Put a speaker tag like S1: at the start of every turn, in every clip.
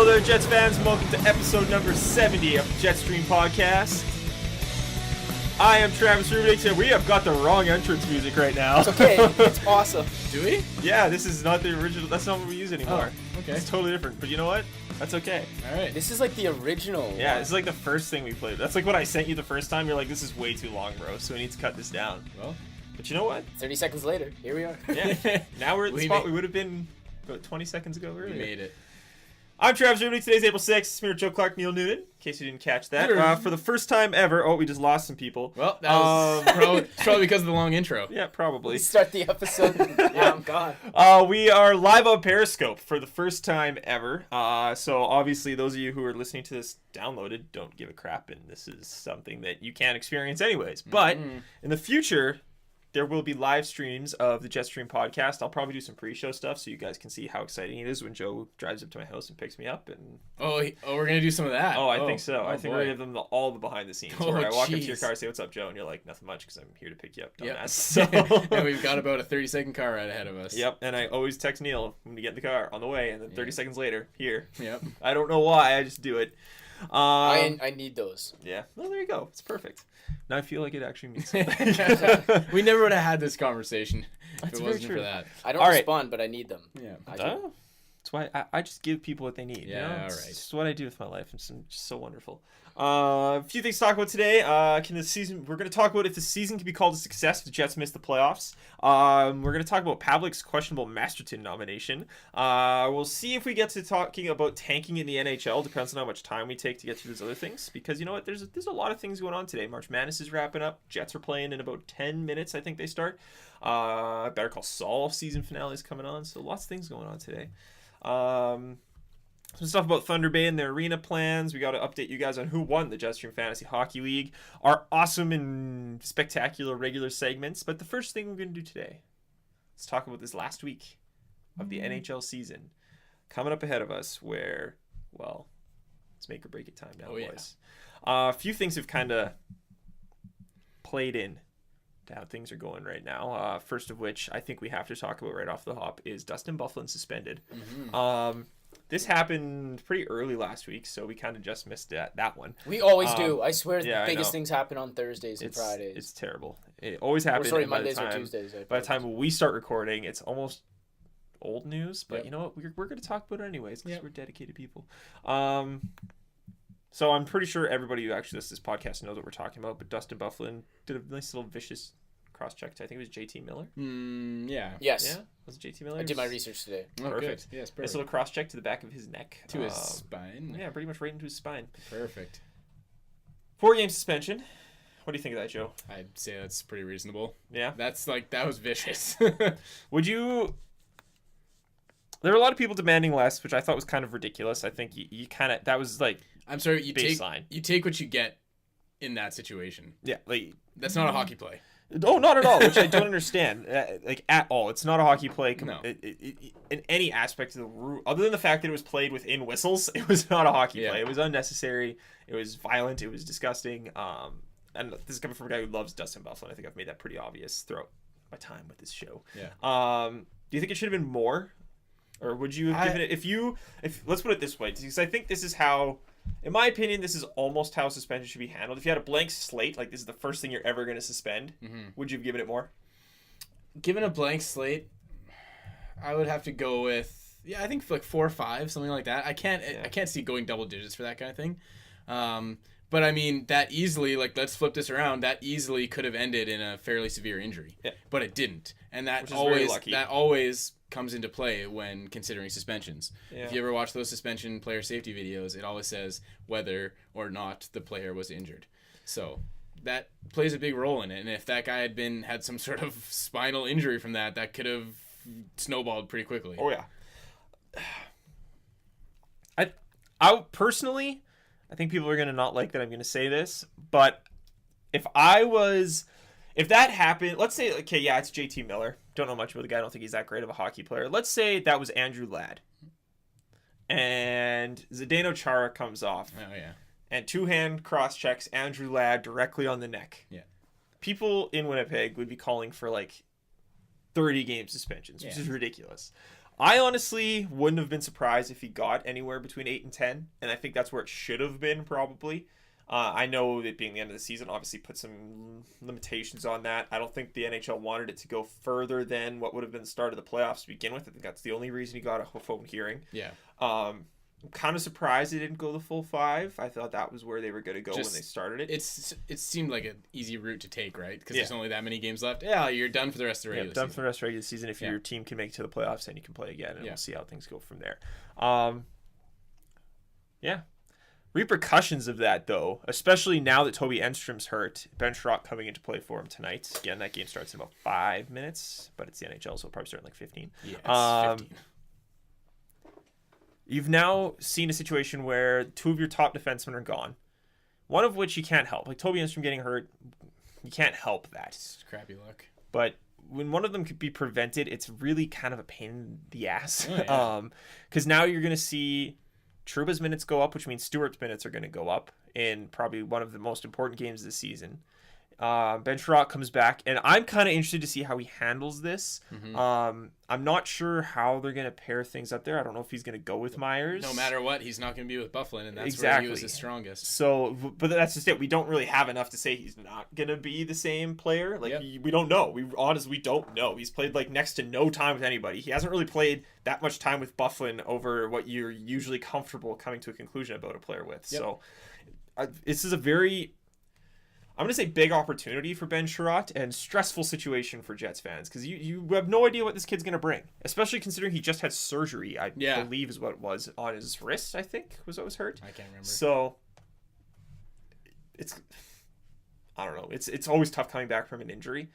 S1: Hello there, Jets fans, and welcome to episode number 70 of the JetStream podcast. I am Travis Rubik, and we have got the wrong entrance music right now.
S2: It's okay, it's awesome.
S3: Do we?
S1: Yeah, this is not the original, that's not what we use anymore.
S3: Oh, okay.
S1: It's totally different, but you know what? That's okay.
S3: Alright.
S2: This is like the original.
S1: Yeah, this is like the first thing we played. That's like what I sent you the first time. You're like, this is way too long, bro, so we need to cut this down.
S3: Well,
S1: but you know what?
S2: 30 seconds later, here we are.
S1: Yeah, now we're at the
S3: We
S1: spot
S3: made-
S1: we would have been about 20 seconds ago earlier.
S3: we made it.
S1: I'm Travis Rubik. Today's April 6th. It's me, Joe Clark, Neil Noonan, in case you didn't catch that. For the first time ever, we just lost some people.
S3: Well, that was probably because of the long intro.
S1: Yeah, probably.
S2: We start the episode. Yeah, I'm gone.
S1: We are live on Periscope for the first time ever. So obviously, those of you who are listening to this downloaded don't give a crap, and this is something that you can't experience anyways. But in the future, there will be live streams of the JetStream podcast. I'll probably do some pre-show stuff so you guys can see how exciting it is when Joe drives up to my house and picks me up. And
S3: we're gonna do some of that.
S1: I think so.
S3: Oh,
S1: I think we're gonna give them all the behind the scenes. Where I walk up to your car, say "What's up, Joe?" and you're like, "Nothing much," because I'm here to pick you up.
S3: Yep.
S1: So
S3: And we've got about a 30-second car ride ahead of us.
S1: Yep. And I always text Neil when we get in the car on the way, and then 30 seconds later, here.
S3: Yep.
S1: I don't know why. I just do it.
S2: I need those.
S1: Yeah. Well, there you go. It's perfect. Now I feel like it actually means something.
S3: We never would have had this conversation
S1: That's
S3: if it
S1: very
S3: wasn't
S1: true.
S3: for that.
S2: I don't
S1: All right.
S2: respond, but I need them.
S3: Yeah.
S2: I do.
S1: Oh, that's why I just give people what they need.
S3: Yeah,
S1: you know?
S3: all
S1: It's
S3: right.
S1: just what I do with my life. It's just so wonderful. A few things to talk about today. Can the season? We're going to talk about if the season can be called a success if the Jets miss the playoffs. We're going to talk about Pavlik's questionable Masterson nomination. We'll see if we get to talking about tanking in the NHL. Depends on how much time we take to get through those other things. Because you know what? There's a lot of things going on today. March Madness is wrapping up. Jets are playing in about 10 minutes. I think they start. Better Call Saul season finale is coming on. So lots of things going on today. Some stuff about Thunder Bay and their arena plans. We got to update you guys on who won the JetStream Fantasy Hockey League. Our awesome and spectacular regular segments. But the first thing we're going to do today, let's talk about this last week of the NHL season. Coming up ahead of us where, well, let's make or break it time now, boys. A few things have kind of played in to how things are going right now. First of which I think we have to talk about right off the hop is Dustin Byfuglien suspended. This happened pretty early last week, so we kind of just missed that one.
S2: We always do. I swear
S1: yeah,
S2: the biggest things happen on Thursdays and
S1: It's
S2: Fridays.
S1: It's terrible. It always happens.
S2: Mondays or Tuesdays.
S1: By the time we start recording, it's almost old news. But
S2: Yep.
S1: you know what? We're going to talk about it anyways because we're dedicated people. So I'm pretty sure everybody who actually listens to this podcast knows what we're talking about. But Dustin Byfuglien did a nice little vicious cross-check to, I think it was JT Miller.
S3: Yeah.
S2: Yes.
S1: Yeah? Was it JT Miller?
S2: I did my research today.
S3: Oh,
S1: Perfect.
S3: Good. Yes,
S1: Nice
S3: perfect.
S1: little cross-check to the back of his neck.
S3: To his spine.
S1: Yeah, pretty much right into his spine.
S3: Perfect.
S1: 4-game suspension. What do you think of that, Joe?
S3: I'd say that's pretty reasonable.
S1: Yeah?
S3: That was vicious.
S1: Would you... There were a lot of people demanding less, which I thought was kind of ridiculous. I think you kind of... That was like...
S3: I'm sorry, you
S1: baseline.
S3: take what you get in that situation.
S1: Yeah, like...
S3: That's not a hockey play.
S1: Oh, not at all, which I don't understand. Like, at all. It's not a hockey play.
S3: No.
S1: In any aspect of the rule. Other than the fact that it was played within whistles, it was not a hockey play. It was unnecessary. It was violent. It was disgusting. And this is coming from a guy who loves Dustin Byfuglien. I think I've made that pretty obvious throughout my time with this show.
S3: Yeah.
S1: Do you think it should have been more? Or would you have given it... If let's put it this way, because I think this is how... In my opinion, this is almost how suspension should be handled. If you had a blank slate, like this is the first thing you're ever going to suspend, would you have given it more?
S3: Given a blank slate, I would have to go with I think like 4 or 5, something like that. I can't see going double digits for that kind of thing. But I mean that easily, like let's flip this around. That easily could have ended in a fairly severe injury, but it didn't, and that always comes into play when considering suspensions.
S1: Yeah.
S3: If you ever watch those suspension player safety videos, it always says whether or not the player was injured. So that plays a big role in it. And if that guy had some sort of spinal injury from that could have snowballed pretty quickly.
S1: Oh yeah. I personally, I think people are going to not like that I'm going to say this, but if that happened, let's say, okay, yeah, it's JT Miller. Don't know much about the guy. I don't think he's that great of a hockey player. Let's say that was Andrew Ladd. And Zdeno Chara comes off.
S3: Oh, yeah.
S1: And two-hand cross-checks Andrew Ladd directly on the neck.
S3: Yeah.
S1: People in Winnipeg would be calling for, 30-game suspensions, which is ridiculous. I honestly wouldn't have been surprised if he got anywhere between 8 and 10, and I think that's where it should have been probably. I know it being the end of the season obviously put some limitations on that. I don't think the NHL wanted it to go further than what would have been the start of the playoffs to begin with. I think that's the only reason he got a phone hearing.
S3: Yeah.
S1: I'm kind of surprised they didn't go the full 5. I thought that was where they were going to go when they started it.
S3: It seemed like an easy route to take, right? Because there's only that many games left. Yeah, you're done for the rest of the regular season.
S1: Done for the rest of the regular season. If your team can make it to the playoffs, then you can play again, and we'll see how things go from there. Yeah. Repercussions of that, though, especially now that Toby Enstrom's hurt, Ben Sherratt coming into play for him tonight. Again, that game starts in about 5 minutes, but it's the NHL, so it'll probably start in like 15.
S3: Yeah, it's 15.
S1: You've now seen a situation where 2 of your top defensemen are gone, one of which you can't help. Like Toby Enstrom getting hurt, you can't help that.
S3: It's crappy luck.
S1: But when one of them could be prevented, it's really kind of a pain in the ass.
S3: Oh, yeah.
S1: Because now you're going to see Trouba's minutes go up, which means Stewart's minutes are going to go up in probably one of the most important games of the season. Ben Sherratt comes back, and I'm kind of interested to see how he handles this.
S3: Mm-hmm.
S1: I'm not sure how they're going to pair things up there. I don't know if he's going to go with Myers.
S3: No matter what, he's not going to be with Byfuglien, and that's
S1: exactly
S3: where he was his strongest.
S1: So, but that's just it. We don't really have enough to say he's not going to be the same player. Like, we don't know. We honestly don't know. He's played like next to no time with anybody. He hasn't really played that much time with Byfuglien over what you're usually comfortable coming to a conclusion about a player with.
S3: Yep.
S1: So, this is a very... I'm going to say big opportunity for Ben Sherratt and stressful situation for Jets fans because you have no idea what this kid's going to bring, especially considering he just had surgery, I believe is what it was, on his wrist, I think, was what was hurt.
S3: I can't remember.
S1: So, I don't know. It's always tough coming back from an injury.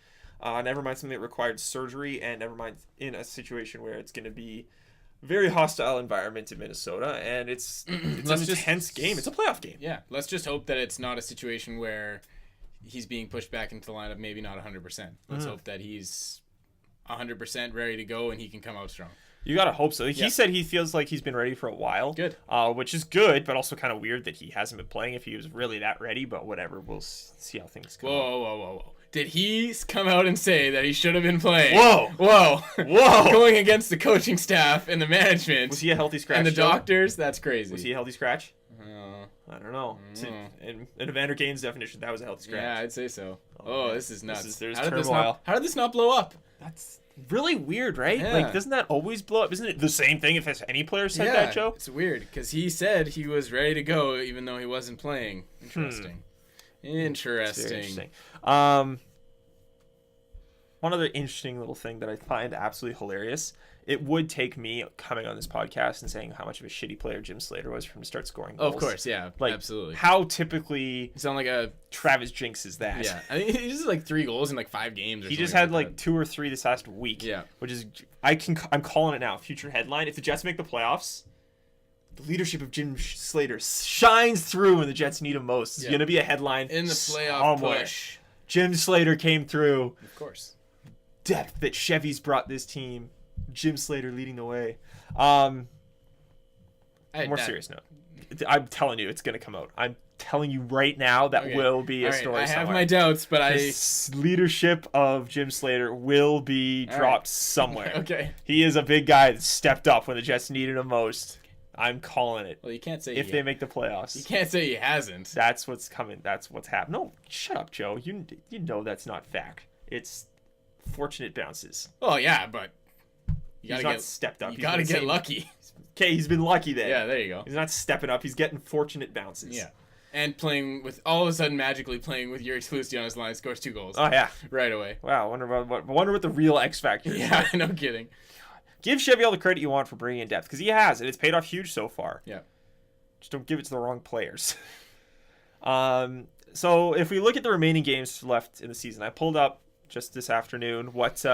S1: Never mind something that required surgery, and never mind in a situation where it's going to be very hostile environment in Minnesota, and it's an intense game. It's a playoff game.
S3: Yeah, let's just hope that it's not a situation where he's being pushed back into the lineup, maybe not 100%. Let's hope that he's 100% ready to go and he can come out strong.
S1: You gotta hope so. He said he feels like he's been ready for a while.
S3: Good.
S1: Which is good, but also kind of weird that he hasn't been playing if he was really that ready, but whatever. We'll see how things go.
S3: Whoa. Did he come out and say that he should have been playing?
S1: Whoa.
S3: Going against the coaching staff and the management.
S1: Was he a healthy scratch?
S3: And the doctors? That's crazy.
S1: Was he a healthy scratch? I don't know. In Evander Kane's definition, that was a healthy scratch.
S3: Yeah, I'd say so. Oh, this is nuts.
S1: There's
S3: how
S1: turmoil.
S3: How did this not blow up?
S1: That's really weird, right?
S3: Yeah.
S1: Like, doesn't that always blow up? Isn't it the same thing if any player said that, Joe?
S3: It's weird because he said he was ready to go even though he wasn't playing. Interesting.
S1: Interesting. One other interesting little thing that I find absolutely hilarious. It would take me coming on this podcast and saying how much of a shitty player Jim Slater was for him to start scoring goals.
S3: Of course, yeah.
S1: Like,
S3: absolutely.
S1: How typically
S3: you sound like a
S1: Travis Jinx is that?
S3: Yeah. I mean, he just like 3 goals in like 5 games or
S1: He
S3: something
S1: just had
S3: like
S1: like 2 or 3 this last week.
S3: Yeah.
S1: Which is I'm calling it now. Future headline. If the Jets make the playoffs, the leadership of Jim Slater shines through when the Jets need him most. It's going to be a headline
S3: in the playoff
S1: somewhere.
S3: push.
S1: Jim Slater came through.
S3: Of course.
S1: Depth that Chevy's brought this team. Jim Slater leading the way. More serious note. I'm telling you, it's going to come out. I'm telling you right now that will be a story.
S3: I have my doubts, but
S1: this leadership of Jim Slater will be dropped somewhere.
S3: Okay.
S1: He is a big guy that stepped up when the Jets needed him most. I'm calling it.
S3: Well, you can't say
S1: if they make the playoffs.
S3: You can't say he hasn't.
S1: That's what's coming. That's what's happening. No, shut up, Joe. You know that's not fact. It's fortunate bounces.
S3: Oh yeah, but
S1: he's not stepped up.
S3: You gotta get lucky.
S1: Okay, he's been lucky then.
S3: Yeah, there you go.
S1: He's not stepping up. He's getting fortunate bounces.
S3: Yeah. And playing with, all of a sudden, magically playing with Yuri Tlusty on his line, scores 2 goals.
S1: Oh, yeah.
S3: Right away.
S1: Wow, wonder what the real X factor is.
S3: Yeah, no kidding.
S1: Give Chevy all the credit you want for bringing in depth, because he has, and it's paid off huge so far.
S3: Yeah.
S1: Just don't give it to the wrong players. So if we look at the remaining games left in the season, I pulled up just this afternoon what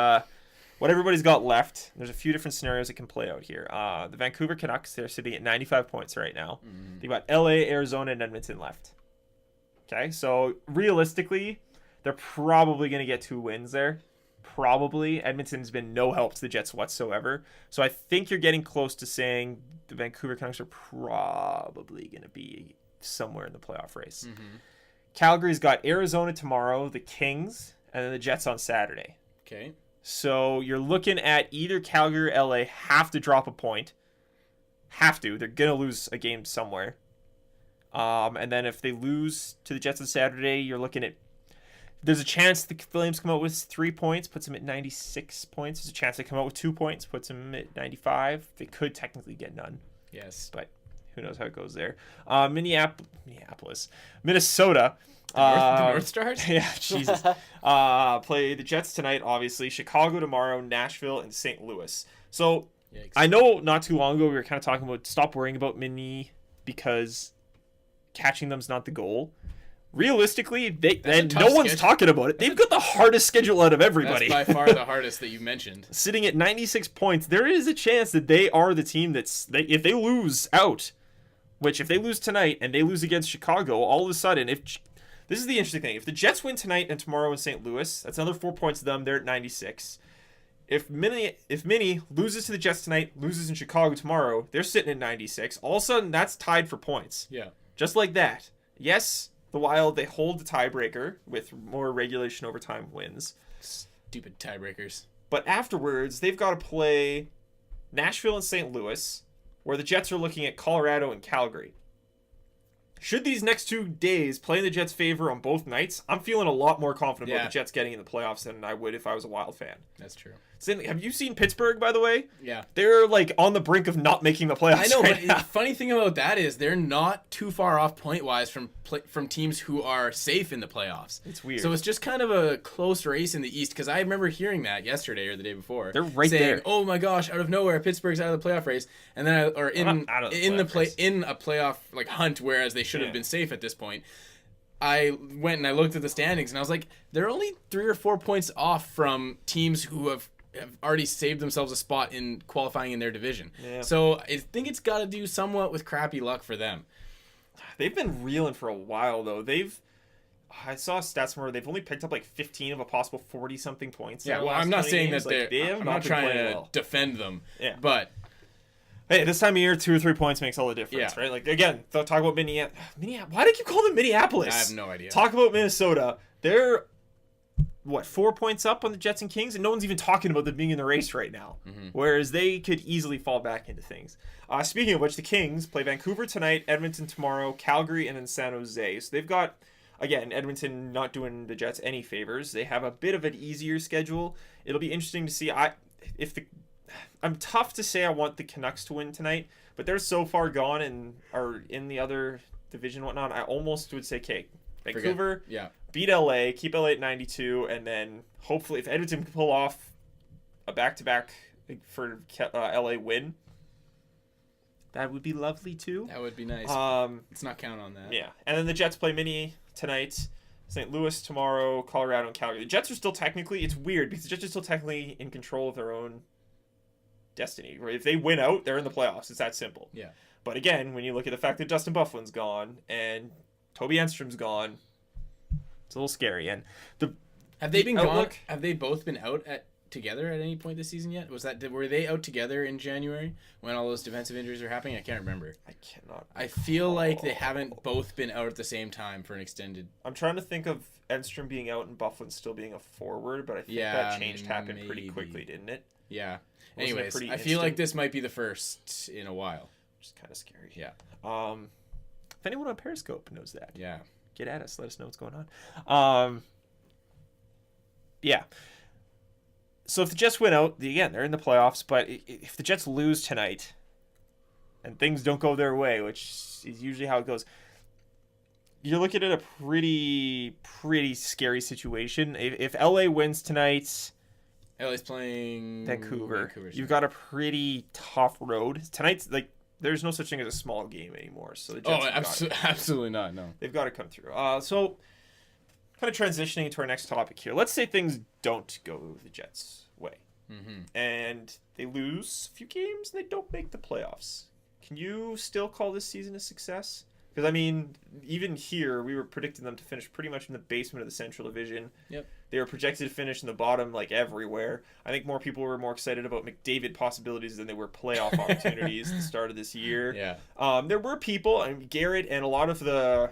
S1: everybody's got left. There's a few different scenarios that can play out here. The Vancouver Canucks, they're sitting at 95 points right now. They've got LA, Arizona, and Edmonton left. Okay, so realistically, they're probably going to get 2 wins there. Probably. Edmonton's been no help to the Jets whatsoever. So I think you're getting close to saying the Vancouver Canucks are probably going to be somewhere in the playoff race. Calgary's got Arizona tomorrow, the Kings, and then the Jets on Saturday.
S3: Okay.
S1: So you're looking at either Calgary or LA have to drop a point. Have to. They're going to lose a game somewhere. And then if they lose to the Jets on Saturday, you're looking at... There's a chance the Flames come out with 3 points, puts them at 96 points. There's a chance they come out with 2 points, puts them at 95. They could technically get none.
S3: Yes.
S1: But who knows how it goes there. Minnesota.
S3: The North Stars?
S1: Yeah, Jesus. Play the Jets tonight, obviously. Chicago tomorrow, Nashville, and St. Louis. So
S3: Yikes.
S1: I know not too long ago we were kind of talking about stop worrying about Mini because catching them's not the goal. Realistically, no one's talking about it. They've got the hardest schedule out of everybody.
S3: That's by far the hardest that you mentioned.
S1: Sitting at 96 points, there is a chance that they are the team if they lose out, which if they lose tonight and they lose against Chicago, all of a sudden, this is the interesting thing. If the Jets win tonight and tomorrow in St. Louis, that's another 4 points to them. They're at 96. If Mini loses to the Jets tonight, loses in Chicago tomorrow, they're sitting at 96. All of a sudden, that's tied for points.
S3: Yeah.
S1: Just like that. Yes, the Wild, they hold the tiebreaker with more regulation overtime wins.
S3: Stupid tiebreakers.
S1: But afterwards, they've got to play Nashville and St. Louis, where the Jets are looking at Colorado and Calgary. Should these next 2 days play in the Jets' favor on both nights, I'm feeling a lot more confident about the Jets getting in the playoffs than I would if I was a Wild fan.
S3: That's true.
S1: Have you seen Pittsburgh, by the way?
S3: Yeah.
S1: They're like on the brink of not making the playoffs.
S3: I know,
S1: right
S3: but
S1: now.
S3: the funny thing about that is they're not too far off point-wise from teams who are safe in the playoffs.
S1: It's weird.
S3: So it's just kind of a close race in the East, because I remember hearing that yesterday or the day before.
S1: They're right
S3: saying,
S1: there.
S3: Oh my gosh, out of nowhere, Pittsburgh's out of the playoff race, and then in a playoff like hunt, whereas they should have been safe at this point. I went and I looked at the standings, and I was like, they're only 3 or 4 points off from teams who have already saved themselves a spot in qualifying in their division. Yeah. So I think it's got to do somewhat with crappy luck for them.
S1: They've been reeling for a while, though. I saw stats where they've only picked up like 15 of a possible 40-something points.
S3: Yeah, well, I'm not saying that I'm not trying to defend them.
S1: Yeah.
S3: But
S1: hey, this time of year, 2 or 3 points makes all the difference, right? Like, again, talk about Minneapolis. Why do you keep calling them Minneapolis?
S3: I have no idea.
S1: Talk about Minnesota. They're, 4 points up on the Jets and Kings? And no one's even talking about them being in the race right now. Mm-hmm. Whereas they could easily fall back into things. Speaking of which, the Kings play Vancouver tonight, Edmonton tomorrow, Calgary, and then San Jose. So they've got, again, Edmonton not doing the Jets any favors. They have a bit of an easier schedule. It'll be interesting to see. I'm tough to say I want the Canucks to win tonight, but they're so far gone and are in the other division and whatnot. I almost would say, okay, Vancouver, beat LA, keep LA at 92, and then hopefully if Edmonton can pull off a back-to-back for LA win, that would be lovely too.
S3: That would be nice. Let's not count on that.
S1: Yeah, and then the Jets play Mini tonight, St. Louis tomorrow, Colorado, and Calgary. The Jets are still technically, it's weird because the Jets are still technically in control of their own destiny. If they win out, they're in the playoffs. It's that simple.
S3: Yeah.
S1: But again, when you look at the fact that Dustin Byfuglien's gone and Toby Enstrom's gone, it's a little scary. And
S3: have they been gone? Have they both been out together at any point this season yet? Were they out together in January when all those defensive injuries were happening? I can't remember.
S1: I cannot.
S3: I feel like they haven't both been out at the same time for an extended.
S1: I'm trying to think of Enstrom being out and Byfuglien still being a forward, but I think that change happened pretty quickly, didn't it?
S3: Yeah. Anyways, I feel like this might be the first in a while.
S1: Which is kind of scary.
S3: Yeah.
S1: If anyone on Periscope knows that, get at us. Let us know what's going on. Yeah. So if the Jets win out, again, they're in the playoffs. But if the Jets lose tonight and things don't go their way, which is usually how it goes, you're looking at a pretty scary situation. If LA wins tonight,
S3: LA's playing
S1: Vancouver. You've got a pretty tough road. Tonight's there's no such thing as a small game anymore. So the Jets
S3: absolutely not. No,
S1: they've got to come through. So kind of transitioning to our next topic here. Let's say things don't go the Jets' way, and they lose a few games and they don't make the playoffs. Can you still call this season a success? Because, I mean, even here, we were predicting them to finish pretty much in the basement of the Central Division.
S3: Yep.
S1: They were projected to finish in the bottom, everywhere. I think more people were more excited about McDavid possibilities than they were playoff opportunities at the start of this year.
S3: Yeah.
S1: There were people, Garrett and a lot of the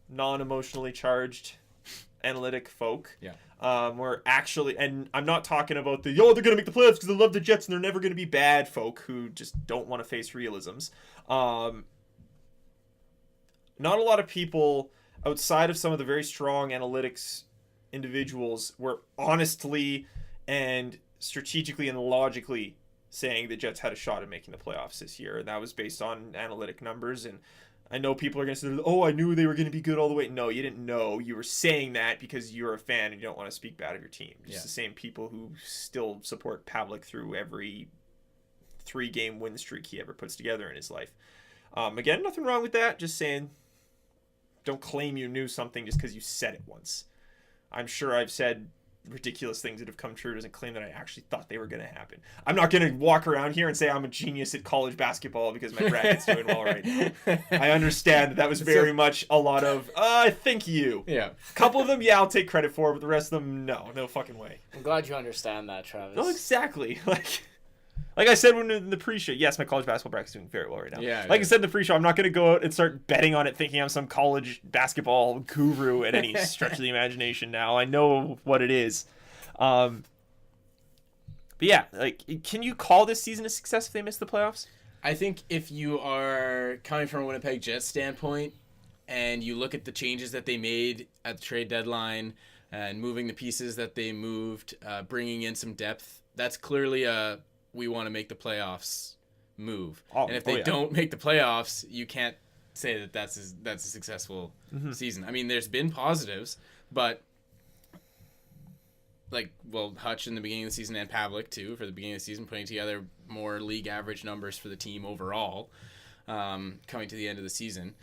S1: non-emotionally charged analytic folk.
S3: Yeah.
S1: We're actually, and I'm not talking about they're going to make the playoffs because they love the Jets and they're never going to be bad folk who just don't want to face realisms. Not a lot of people outside of some of the very strong analytics individuals were honestly and strategically and logically saying the Jets had a shot at making the playoffs this year. And that was based on analytic numbers. And I know people are going to say, oh, I knew they were going to be good all the way. No, you didn't know. You were saying that because you're a fan and you don't want to speak bad of your team. Just the same people who still support Pavlik through every 3-game win streak he ever puts together in his life. Again, nothing wrong with that. Just saying, don't claim you knew something just because you said it once. I'm sure I've said ridiculous things that have come true. Doesn't claim that I actually thought they were going to happen. I'm not going to walk around here and say I'm a genius at college basketball because my bracket's doing well right now. I understand that was very much a lot of, thank you.
S3: Yeah.
S1: A couple of them, yeah, I'll take credit for, but the rest of them, no fucking way.
S2: I'm glad you understand that, Travis.
S1: No, exactly. Like I said when in the pre-show, yes, my college basketball bracket's doing very well right now.
S3: Yeah,
S1: like I said in the pre-show, I'm not going to go out and start betting on it thinking I'm some college basketball guru at any stretch of the imagination now. I know what it is. But yeah, like, can you call this season a success if they miss the playoffs?
S3: I think if you are coming from a Winnipeg Jets standpoint and you look at the changes that they made at the trade deadline and moving the pieces that they moved, bringing in some depth, that's clearly a we want to make the playoffs move. And if they don't make the playoffs, you can't say that that's a successful season. I mean, there's been positives, but Hutch in the beginning of the season and Pavlik too for the beginning of the season, putting together more league average numbers for the team overall, coming to the end of the season.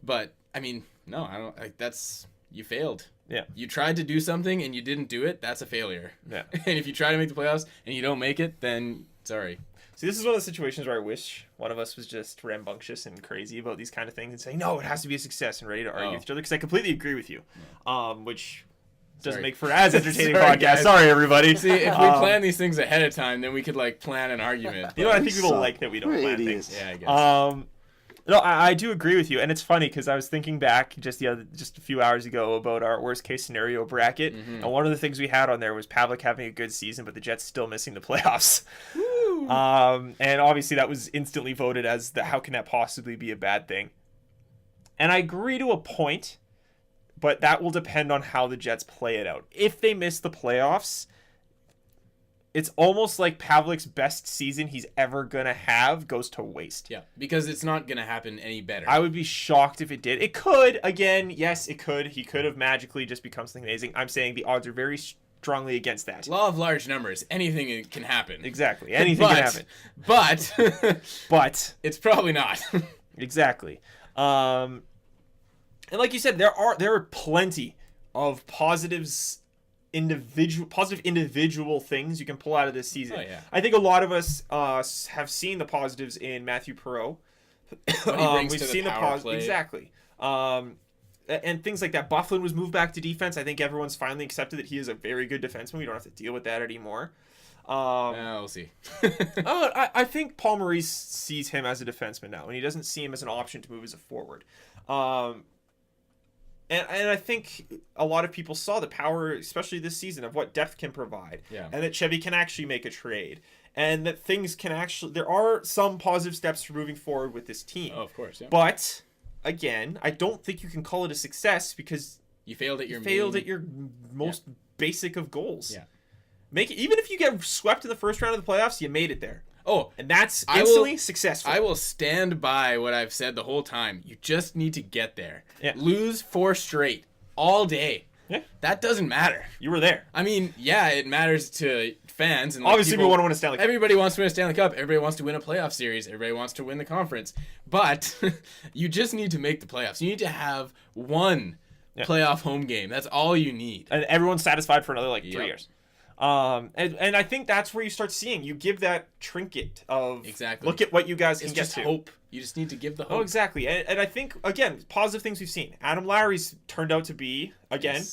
S3: But I mean, no, I don't. That's you failed.
S1: Yeah.
S3: You tried to do something and you didn't do it. That's a failure. Yeah. And if you try to make the playoffs and you don't make it, then sorry.
S1: See, this is one of the situations where I wish one of us was just rambunctious and crazy about these kind of things and saying, no, it has to be a success and ready to argue with each other, because I completely agree with you. Which doesn't make for as entertaining podcast. Guys. Sorry, everybody.
S3: See, if we plan these things ahead of time, then we could plan an argument.
S1: You know, I think people like that we don't plan things. Yeah, I guess. No, I do agree with you, and it's funny because I was thinking back just a few hours ago about our worst case scenario bracket, and one of the things we had on there was Pavlik having a good season, but the Jets still missing the playoffs. And obviously that was instantly voted as how can that possibly be a bad thing? And I agree to a point, but that will depend on how the Jets play it out. If they miss the playoffs, it's almost like Pavlik's best season he's ever going to have goes to waste.
S3: Yeah, because it's not going to happen any better.
S1: I would be shocked if it did. It could. Again, yes, it could. He could have magically just become something amazing. I'm saying the odds are very strongly against that.
S3: Law of large numbers. Anything can happen.
S1: Exactly. Anything can happen.
S3: But it's probably not.
S1: Exactly. And like you said, there are plenty of positive individual things you can pull out of this season.
S3: Oh, yeah.
S1: I think a lot of us have seen the positives in Matthew Perreault.
S3: We've seen the positives
S1: exactly. And things like that. Byfuglien was moved back to defense. I think everyone's finally accepted that he is a very good defenseman. We don't have to deal with that anymore.
S3: We'll see.
S1: I think Paul Maurice sees him as a defenseman now, and he doesn't see him as an option to move as a forward. And I think a lot of people saw the power, especially this season, of what depth can provide.
S3: Yeah.
S1: And that Chevy can actually make a trade. And that things can actually... There are some positive steps for moving forward with this team.
S3: Oh, of course, yeah.
S1: But, again, I don't think you can call it a success because...
S3: You failed at your
S1: most basic of goals.
S3: Yeah.
S1: Even if you get swept in the first round of the playoffs, you made it there.
S3: Oh,
S1: and that's instantly successful.
S3: I will stand by what I've said the whole time. You just need to get there.
S1: Yeah.
S3: Lose 4 straight all day.
S1: Yeah.
S3: That doesn't matter.
S1: You were there.
S3: I mean, yeah, it matters to fans. And
S1: obviously, we want to win a Stanley Cup.
S3: Everybody wants to win a Stanley Cup. Everybody wants to win a playoff series. Everybody wants to win the conference. But you just need to make the playoffs. You need to have one playoff home game. That's all you need.
S1: And everyone's satisfied for another 3 years. And I think that's where you start seeing, you give that trinket of look at what you guys can get to.
S3: Hope. You just need to give the hope.
S1: Oh, exactly. And I think, again, positive things we've seen. Adam Lowry's turned out to be, again,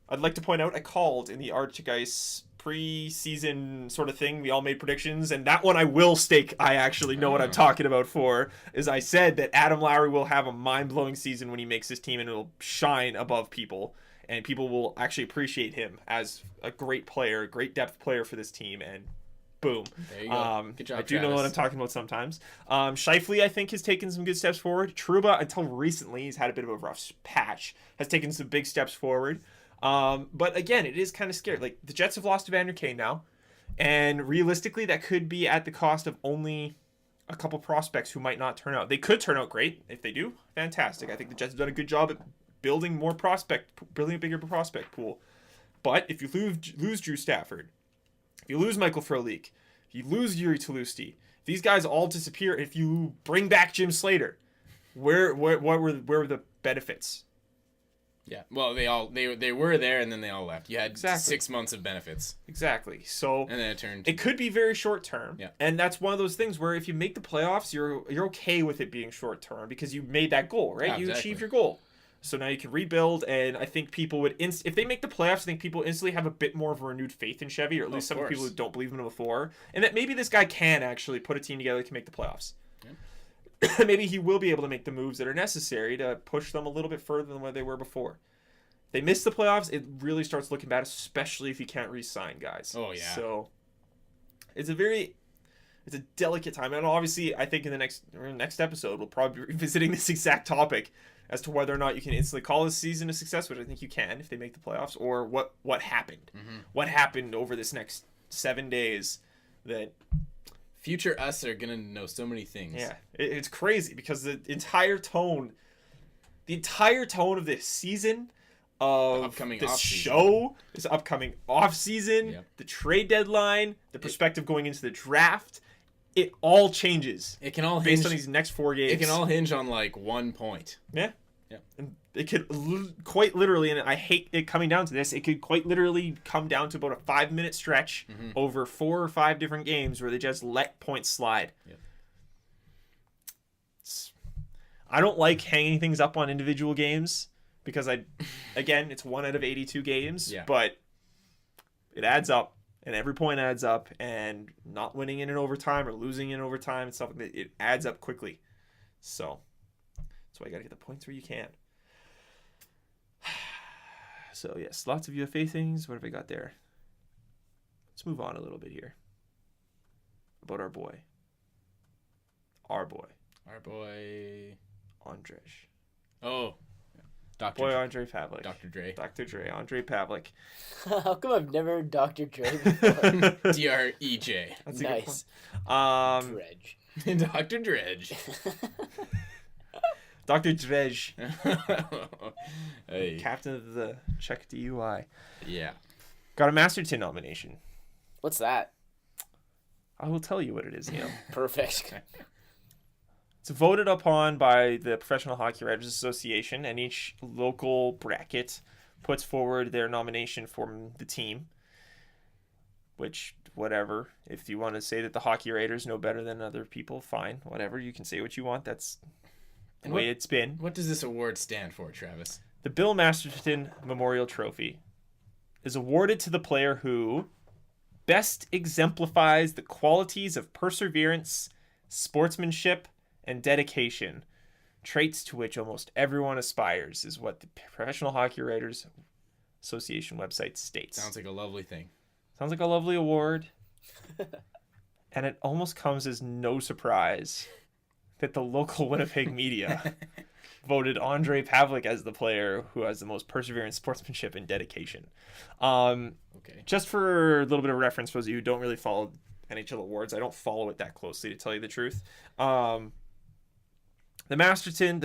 S1: I'd like to point out, I called in the Arctic Ice pre-season sort of thing. We all made predictions, and that one I will stake. I actually know what I'm talking about for, is I said that Adam Lowry will have a mind-blowing season when he makes his team and it'll shine above people. and people will actually appreciate him as a great player, a great depth player for this team, and boom.
S3: There you go. Good job,
S1: I do know what I'm talking about sometimes. Scheifele, I think, has taken some good steps forward. Trouba, until recently, he's had a bit of a rough patch, has taken some big steps forward. But again, it is kind of scary. Like, the Jets have lost Evander Kane now, and realistically, that could be at the cost of only a couple prospects who might not turn out. They could turn out great. If they do, fantastic. I think the Jets have done a good job at building a bigger prospect pool. But if you lose Drew Stafford, if you lose Michael Frolik, if you lose Yuri Tolusti, if these guys all disappear, if you bring back Jim Slater, where were the benefits?
S3: Yeah. Well, they were there and then they all left. You had
S1: Exactly.
S3: 6 months of benefits.
S1: Exactly. So
S3: And then it turned.
S1: it could be very short term.
S3: Yeah.
S1: And that's one of those things where if you make the playoffs, you're okay with it being short term because you made that goal, right?
S3: Yeah,
S1: You
S3: exactly.
S1: achieved your goal. So now you can rebuild, and I think people would if they make the playoffs, I think people instantly have a bit more of a renewed faith in Chevy, or at least some people who don't believe in him before, and that maybe this guy can actually put a team together that can make the playoffs. Yeah. Maybe he will be able to make the moves that are necessary to push them a little bit further than where they were before. They miss the playoffs, it really starts looking bad, especially if you can't re-sign guys.
S3: Oh, yeah.
S1: So it's a delicate time, and obviously, I think in the next episode, we'll probably be revisiting this exact topic as to whether or not you can instantly call this season a success, which I think you can if they make the playoffs, or what happened.
S3: Mm-hmm.
S1: What happened over this next 7 days that...
S3: Future us are going to know so many things.
S1: Yeah, it's crazy because the entire tone of this season, of
S3: upcoming
S1: this
S3: off-season.
S1: show, this upcoming off-season,
S3: Yep.
S1: the trade deadline, the perspective going into the draft, it all changes
S3: It can all
S1: based
S3: hinge
S1: on these next 4 games.
S3: It can all hinge on like 1 point.
S1: Yeah.
S3: Yeah.
S1: And it could quite literally, and I hate it coming down to this, it could quite literally come down to about a 5-minute stretch over 4 or 5 different games where they just let points slide.
S3: Yep.
S1: I don't like hanging things up on individual games because again, it's 1 out of 82 games,
S3: Yeah.
S1: but it adds up. And every point adds up, and not winning in overtime or losing in overtime and stuff like that, it adds up quickly. So that's why you got to get the points where you can. So yes, lots of UFA things. What have I got there? Let's move on a little bit here. About our boy. Our boy. Andrej.
S3: Oh. Dr.
S1: Boy Andrej Pavlik.
S3: Dr. Dre.
S1: Dr. Dre. Andrej Pavlik.
S2: How come I've never heard Dr. Dre before?
S3: D-R-E-J.
S1: That's a
S2: Nice.
S1: good one.
S2: Dredge.
S3: Dr. Dredge.
S1: Dr. Drej.
S3: Hey.
S1: Captain of the Czech DUI.
S3: Yeah.
S1: Got a Masterton nomination.
S2: What's that?
S1: I will tell you what it is, Neil.
S2: Perfect.
S1: It's voted upon by the Professional Hockey Writers Association, and each local bracket puts forward their nomination for the team. Which, whatever. If you want to say that the hockey writers know better than other people, fine. Whatever. You can say what you want. That's the way it's been.
S3: What does this award stand for, Travis?
S1: The Bill Masterton Memorial Trophy is awarded to the player who best exemplifies the qualities of perseverance, sportsmanship, and dedication, traits to which almost everyone aspires, is what the Professional Hockey Writers Association website states.
S3: Sounds like a lovely thing.
S1: Sounds like a lovely award. And it almost comes as no surprise that the local Winnipeg media voted Andrej Pavlik as the player who has the most perseverance, sportsmanship, and dedication.
S3: Okay.
S1: Just for a little bit of reference, for those of you who don't really follow NHL awards, I don't follow it that closely, to tell you the truth. The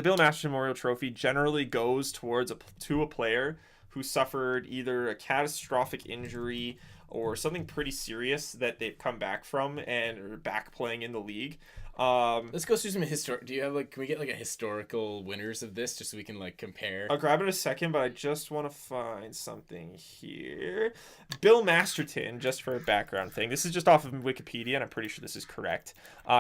S1: Bill Masterton Memorial Trophy generally goes to a player who suffered either a catastrophic injury or something pretty serious that they've come back from and are back playing in the league.
S3: Let's go through some Do you have can we get a historical winners of this just so we can compare?
S1: I'll grab it in a second, but I just want to find something here. Bill Masterton, just for a background thing. This is just off of Wikipedia, and I'm pretty sure this is correct.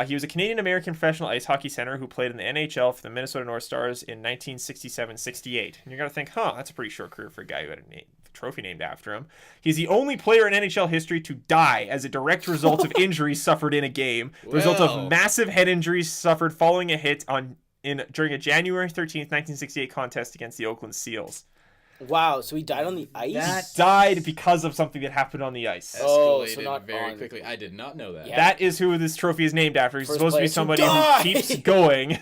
S1: He was a Canadian-American professional ice hockey center who played in the NHL for the Minnesota North Stars in 1967-68. And you're going to think, that's a pretty short career for a guy who had a trophy named after him. He's the only player in NHL history to die as a direct result of injuries suffered in a game. The result of massive head injuries suffered following a hit during a January 13th, 1968 contest against the Oakland Seals.
S2: Wow, so he died on the ice?
S3: That-
S1: Died because of something that happened on the ice.
S2: Oh,
S3: Escalated
S2: so not
S3: very
S2: on-
S3: quickly. I did not know that.
S2: Yeah.
S1: That is who this trophy is named after. He's
S2: First
S1: supposed to be
S2: player to
S1: somebody
S2: die!
S1: who keeps going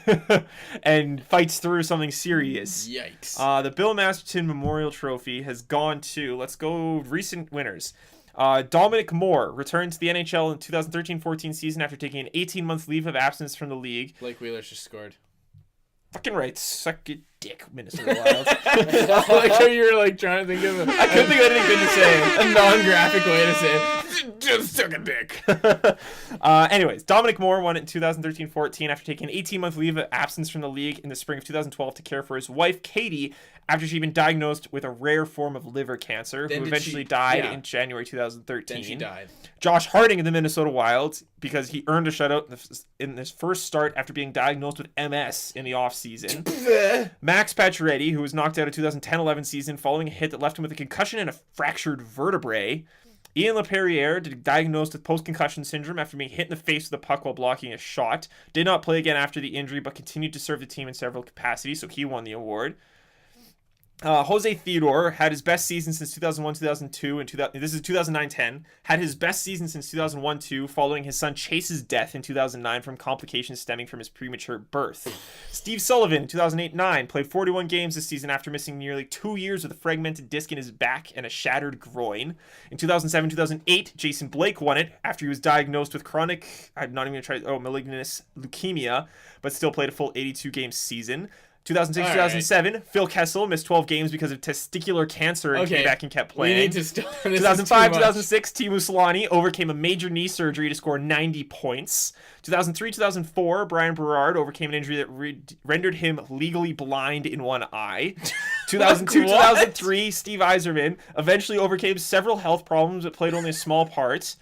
S1: and fights through something serious.
S3: Yikes.
S1: The Bill Masterson Memorial Trophy has gone to, let's go recent winners. Dominic Moore returned to the NHL in 2013-14 season after taking an 18-month leave of absence from the league.
S3: Blake Wheeler's just scored.
S1: Fucking right, suck a dick, Minnesota Wild.
S3: I like how you were like trying to think of
S1: I couldn't think of anything good to say.
S3: a non-graphic way to say it. Just suck a dick.
S1: Anyways, Dominic Moore won it in 2013-14 after taking an 18-month leave of absence from the league in the spring of 2012 to care for his wife, Katie, after she'd been diagnosed with a rare form of liver cancer,
S3: Then
S1: who
S3: did
S1: eventually
S3: she-
S1: died
S3: yeah.
S1: in January 2013.
S3: Then she died.
S1: Josh Harding of the Minnesota Wild, because he earned a shutout in his first start after being diagnosed with MS in the offseason. Max Pacioretty, who was knocked out of 2010-11 season following a hit that left him with a concussion and a fractured vertebrae. Ian LaPerriere, diagnosed with post-concussion syndrome after being hit in the face with a puck while blocking a shot. Did not play again after the injury, but continued to serve the team in several capacities, so he won the award. Jose Theodore had his best season since 2001-2002, and this is 2009-10, had his best season since 2001-2 following his son Chase's death in 2009 from complications stemming from his premature birth. Steve Sullivan in 2008-9 played 41 games this season after missing nearly 2 years with a fragmented disc in his back and a shattered groin. In 2007-2008, Jason Blake won it after he was diagnosed with chronic, I'm not even going to try, malignant leukemia, but still played a full 82-game season. 2006-2007, Phil Kessel missed 12 games because of testicular cancer and came back and kept playing.
S3: We need to stop.
S1: 2005-2006, Teemu Solani overcame a major knee surgery to score 90 points. 2003-2004, Brian Berard overcame an injury that rendered him legally blind in one eye. 2002-2003, Steve Yzerman eventually overcame several health problems but played only a small part.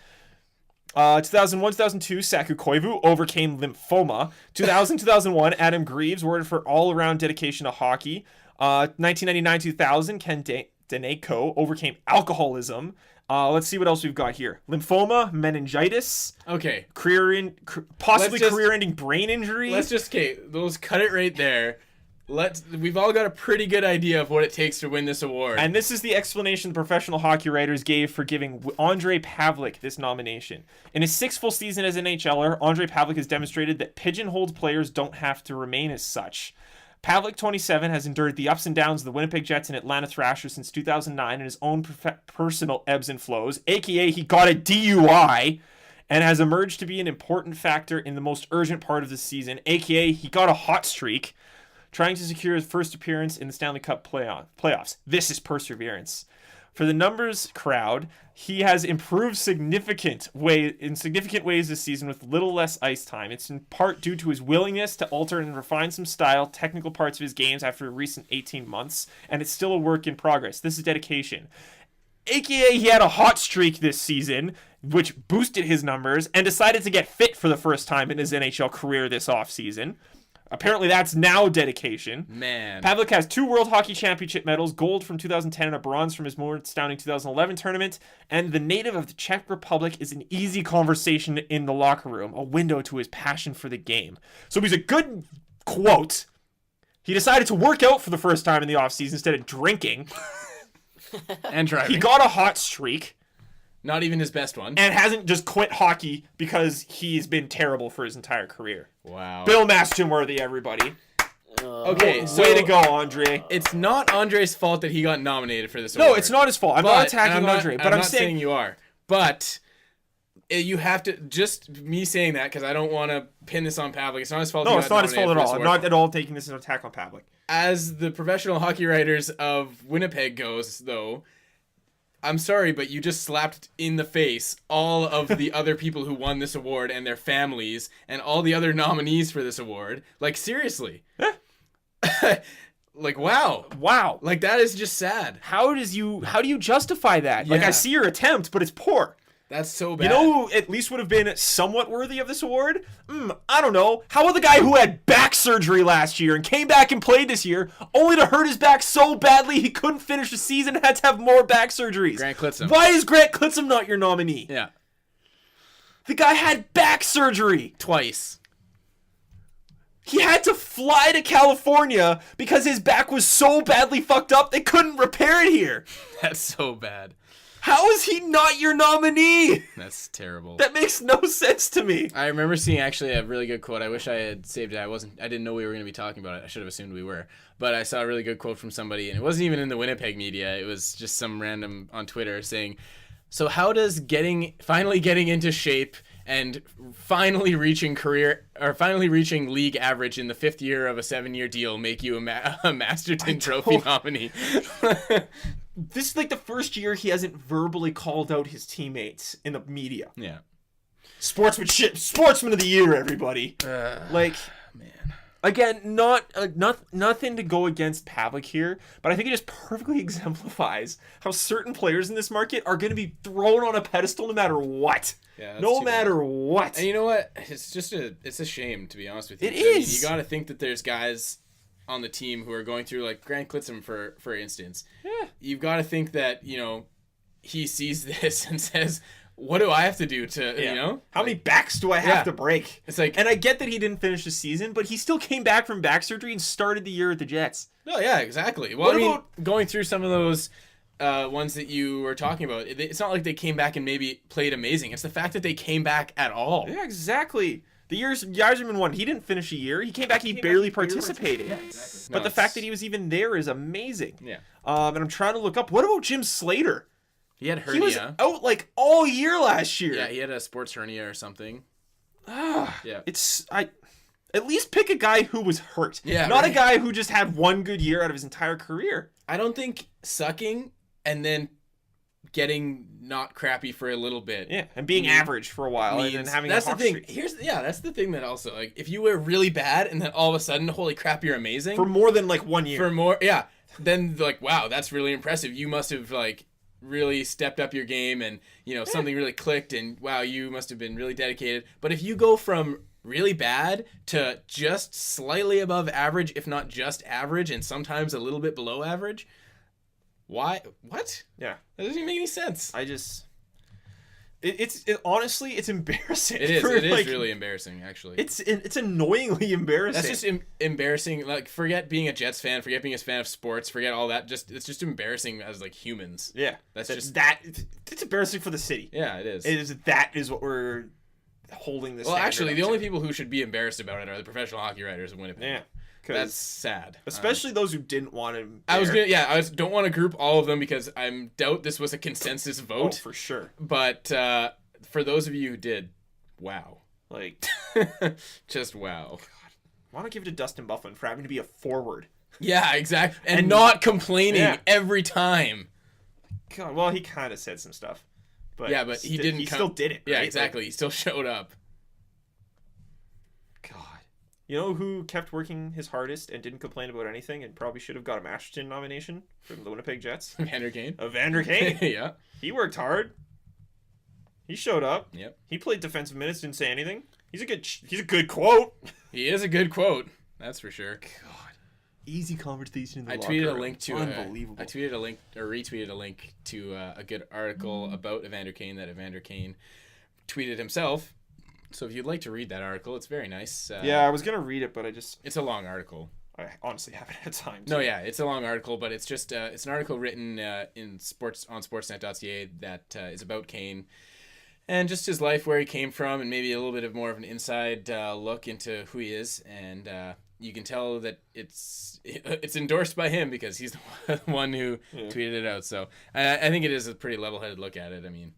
S1: 2001-2002, Saku Koivu overcame lymphoma. 2000-2001, Adam Greaves awarded for all-around dedication to hockey. 1999-2000, Ken Daneko overcame alcoholism. Let's see what else we've got here. Lymphoma, meningitis,
S3: Okay.
S1: possibly
S3: Let's just-
S1: career-ending brain injury.
S3: Let's just those cut it right there. We've all got a pretty good idea of what it takes to win this award.
S1: And this is the explanation the professional hockey writers gave for giving Andrei Pavlik this nomination. In his 6th full season as an NHLer, Andrei Pavlik has demonstrated that pigeonholed players don't have to remain as such. Pavlik, 27, has endured the ups and downs of the Winnipeg Jets and Atlanta Thrashers since 2009 and his own personal ebbs and flows, aka he got a DUI, and has emerged to be an important factor in the most urgent part of the season, aka he got a hot streak, trying to secure his first appearance in the Stanley Cup playoffs. This is perseverance. For the numbers crowd, he has improved in significant ways this season with little less ice time. It's in part due to his willingness to alter and refine some technical parts of his games after a recent 18 months, and it's still a work in progress. This is dedication. AKA he had a hot streak this season, which boosted his numbers, and decided to get fit for the first time in his NHL career this offseason. Apparently that's now dedication.
S3: Man.
S1: Pavlik has 2 World Hockey Championship medals, gold from 2010 and a bronze from his more astounding 2011 tournament, and the native of the Czech Republic is an easy conversation in the locker room, a window to his passion for the game. So he's a good quote. He decided to work out for the first time in the offseason instead of drinking.
S3: And driving.
S1: He got a hot streak.
S3: Not even his best one.
S1: And hasn't just quit hockey because he's been terrible for his entire career.
S3: Wow.
S1: Bill Masterson worthy, everybody.
S3: Okay, so
S1: Way to go, Andre.
S3: it's not Andre's fault that he got nominated for this award.
S1: No, it's not his fault. I'm not attacking Andre, but I'm
S3: not
S1: saying
S3: you are. But you have to, just me saying that, because I don't want to pin this on Pavlik. It's not his fault.
S1: no,
S3: he
S1: it's
S3: got
S1: not his fault at
S3: nominated for
S1: all.
S3: this
S1: I'm
S3: award.
S1: not at all taking this as an attack on Pavlik.
S3: As the professional hockey writers of Winnipeg goes, though, I'm sorry, but you just slapped in the face all of the other people who won this award and their families and all the other nominees for this award. Like, seriously. Like, wow.
S1: Wow.
S3: Like, that is just sad.
S1: How do you justify that? Like,
S3: Yeah.
S1: I see your attempt, but it's poor.
S3: That's so bad.
S1: You know who at least would have been somewhat worthy of this award? I don't know. How about the guy who had back surgery last year and came back and played this year, only to hurt his back so badly he couldn't finish the season and had to have more back surgeries?
S3: Grant Clitsome.
S1: Why is Grant Clitsome not your nominee?
S3: Yeah.
S1: The guy had back surgery.
S3: Twice.
S1: He had to fly to California because his back was so badly fucked up they couldn't repair it here.
S3: That's so bad.
S1: How is he not your nominee?
S3: That's terrible.
S1: That makes no sense to me.
S3: I remember seeing actually a really good quote. I wish I had saved it. I didn't know we were going to be talking about it. I should have assumed we were. But I saw a really good quote from somebody, and it wasn't even in the Winnipeg media. It was just some random on Twitter saying, "So how does finally getting into shape and finally reaching league average in the 5th year of a 7-year deal make you a Masterton Trophy nominee?"
S1: This is like the first year he hasn't verbally called out his teammates in the media.
S3: Yeah.
S1: Sportsmanship, sportsman of the year, everybody.
S3: Man.
S1: Again, nothing to go against Pavlik here, but I think it just perfectly exemplifies how certain players in this market are going to be thrown on a pedestal no matter what.
S3: Yeah, that's
S1: no
S3: too
S1: matter
S3: bad.
S1: what.
S3: And you know what? It's a shame, to be honest with you.
S1: It is.
S3: You got to think that there's guys on the team who are going through, like Grant Clitsum, for instance.
S1: Yeah.
S3: You've got to think that, he sees this and says, what do I have to do to,
S1: How many backs do I have to break?
S3: It's like,
S1: and I get that he didn't finish the season, but he still came back from back surgery and started the year at the Jets.
S3: no, yeah, exactly. Well, going through some of those ones that you were talking about, it's not like they came back and maybe played amazing. It's the fact that they came back at all.
S1: Yeah, exactly. The years Yzerman won, he didn't finish a year. He came back, he barely participated.
S3: Yeah, exactly.
S1: But the fact that he was even there is amazing.
S3: Yeah.
S1: And I'm trying to look up, what about Jim Slater?
S3: He had hernia.
S1: He was out like all year last year.
S3: Yeah, he had a sports hernia or something. Yeah.
S1: At least pick a guy who was hurt.
S3: Yeah,
S1: not
S3: right.
S1: a guy who just had one good year out of his entire career.
S3: I don't think sucking and then getting not crappy for a little bit.
S1: Yeah, and being average for a while and then having
S3: that's
S1: a
S3: the
S1: hot
S3: thing.
S1: streak.
S3: That's the thing that also, like, if you were really bad and then all of a sudden, holy crap, you're amazing
S1: For more than like 1 year.
S3: then like, wow, that's really impressive. You must have like really stepped up your game and something really clicked and wow, you must have been really dedicated. But if you go from really bad to just slightly above average, if not just average, and sometimes a little bit below average, why? What?
S1: Yeah.
S3: That doesn't even make any sense.
S1: Honestly, it's embarrassing.
S3: It is. It is
S1: like,
S3: really embarrassing, actually.
S1: It's annoyingly embarrassing.
S3: That's just embarrassing. Like, forget being a Jets fan, forget being a fan of sports, forget all that. It's just embarrassing as like humans.
S1: Yeah, it's embarrassing for the city.
S3: Yeah, it is.
S1: That is what we're holding this.
S3: Well, actually, the only people who should be embarrassed about it are the professional hockey writers of Winnipeg.
S1: Yeah,
S3: that's sad.
S1: Especially those who didn't want him.
S3: I don't want to group all of them because I doubt this was a consensus vote.
S1: Oh, for sure.
S3: But for those of you who did, wow.
S1: Like,
S3: just wow.
S1: God. I want to give it to Dustin Byfuglien for having to be a forward.
S3: Yeah, exactly. And not complaining every time.
S1: God, well, he kind of said some stuff. But
S3: yeah, but he didn't.
S1: He still did it.
S3: Yeah,
S1: right?
S3: exactly. He still showed up.
S1: God. You know who kept working his hardest and didn't complain about anything and probably should have got a Masterson nomination from the Winnipeg Jets?
S3: Evander Kane.
S1: Evander Kane.
S3: Yeah.
S1: He worked hard. He showed up.
S3: Yep.
S1: He played defensive minutes, didn't say anything. He's a good quote.
S3: He is a good quote. That's for sure.
S1: God. Easy conversation in the
S3: I
S1: locker
S3: tweeted
S1: room.
S3: a link to
S1: Unbelievable.
S3: I tweeted a link or retweeted a link to a good article about Evander Kane that Evander Kane tweeted himself. So if you'd like to read that article, it's very nice.
S1: Yeah, I was gonna read it, but it's
S3: a long article.
S1: I honestly haven't had time to.
S3: No, yeah, it's a long article, but it's just it's an article written in sports on sportsnet.ca that is about Kane and just his life, where he came from, and maybe a little bit of more of an inside look into who he is. And you can tell that it's endorsed by him because he's the one who tweeted it out. So I think it is a pretty level-headed look at it. I mean,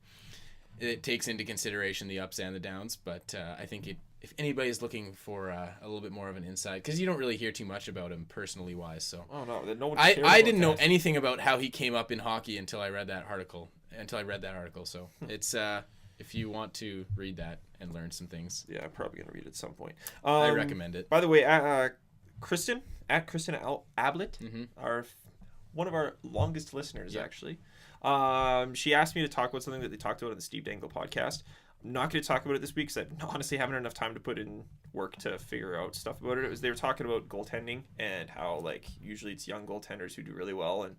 S3: it takes into consideration the ups and the downs, but I think if anybody's looking for a little bit more of an insight, because you don't really hear too much about him personally wise. So
S1: no one
S3: I didn't know anything about how he came up in hockey until I read that article. So it's if you want to read that and learn some things.
S1: Yeah, I'm probably gonna read it at some point.
S3: I recommend it.
S1: By the way, Kristen Ablett, one of our longest listeners, actually. She asked me to talk about something that they talked about in the Steve Dangle podcast. I'm not going to talk about it this week because I honestly haven't had enough time to put in work to figure out stuff about it. They were talking about goaltending and how like usually it's young goaltenders who do really well, and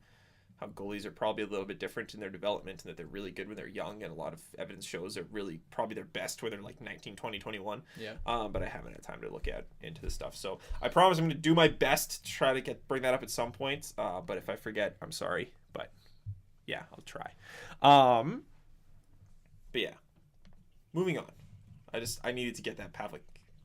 S1: how goalies are probably a little bit different in their development and that they're really good when they're young, and a lot of evidence shows they're really probably their best when they're like 19, 20, 21.
S3: Yeah.
S1: But I haven't had time to look into this stuff. So I promise I'm going to do my best to try to bring that up at some point. But if I forget, I'm sorry. But yeah, I'll try. But yeah, moving on. I needed to get that Pavlik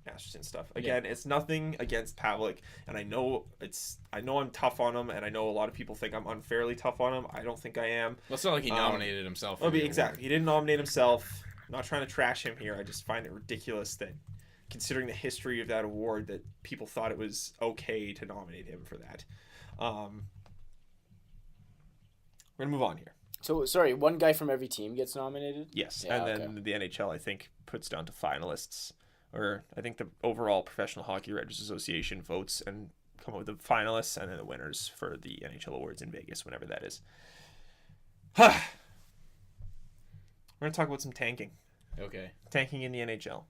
S1: Masterson stuff. Again, It's nothing against Pavlik, and I know I'm tough on him, and I know a lot of people think I'm unfairly tough on him. I don't think I am.
S3: Well, it's not like he nominated himself.
S1: Exactly. He didn't nominate himself. I'm not trying to trash him here. I just find it ridiculous that, considering the history of that award, that people thought it was okay to nominate him for that. We're gonna move on here.
S2: So, sorry, one guy from every team gets nominated?
S1: Yes,
S2: Yeah,
S1: and then the NHL, I think, puts down to finalists. Or I think the overall Professional Hockey Writers Association votes and come up with the finalists and then the winners for the NHL awards in Vegas, whenever that is. We're going to talk about some tanking.
S3: Okay.
S1: Tanking in the NHL,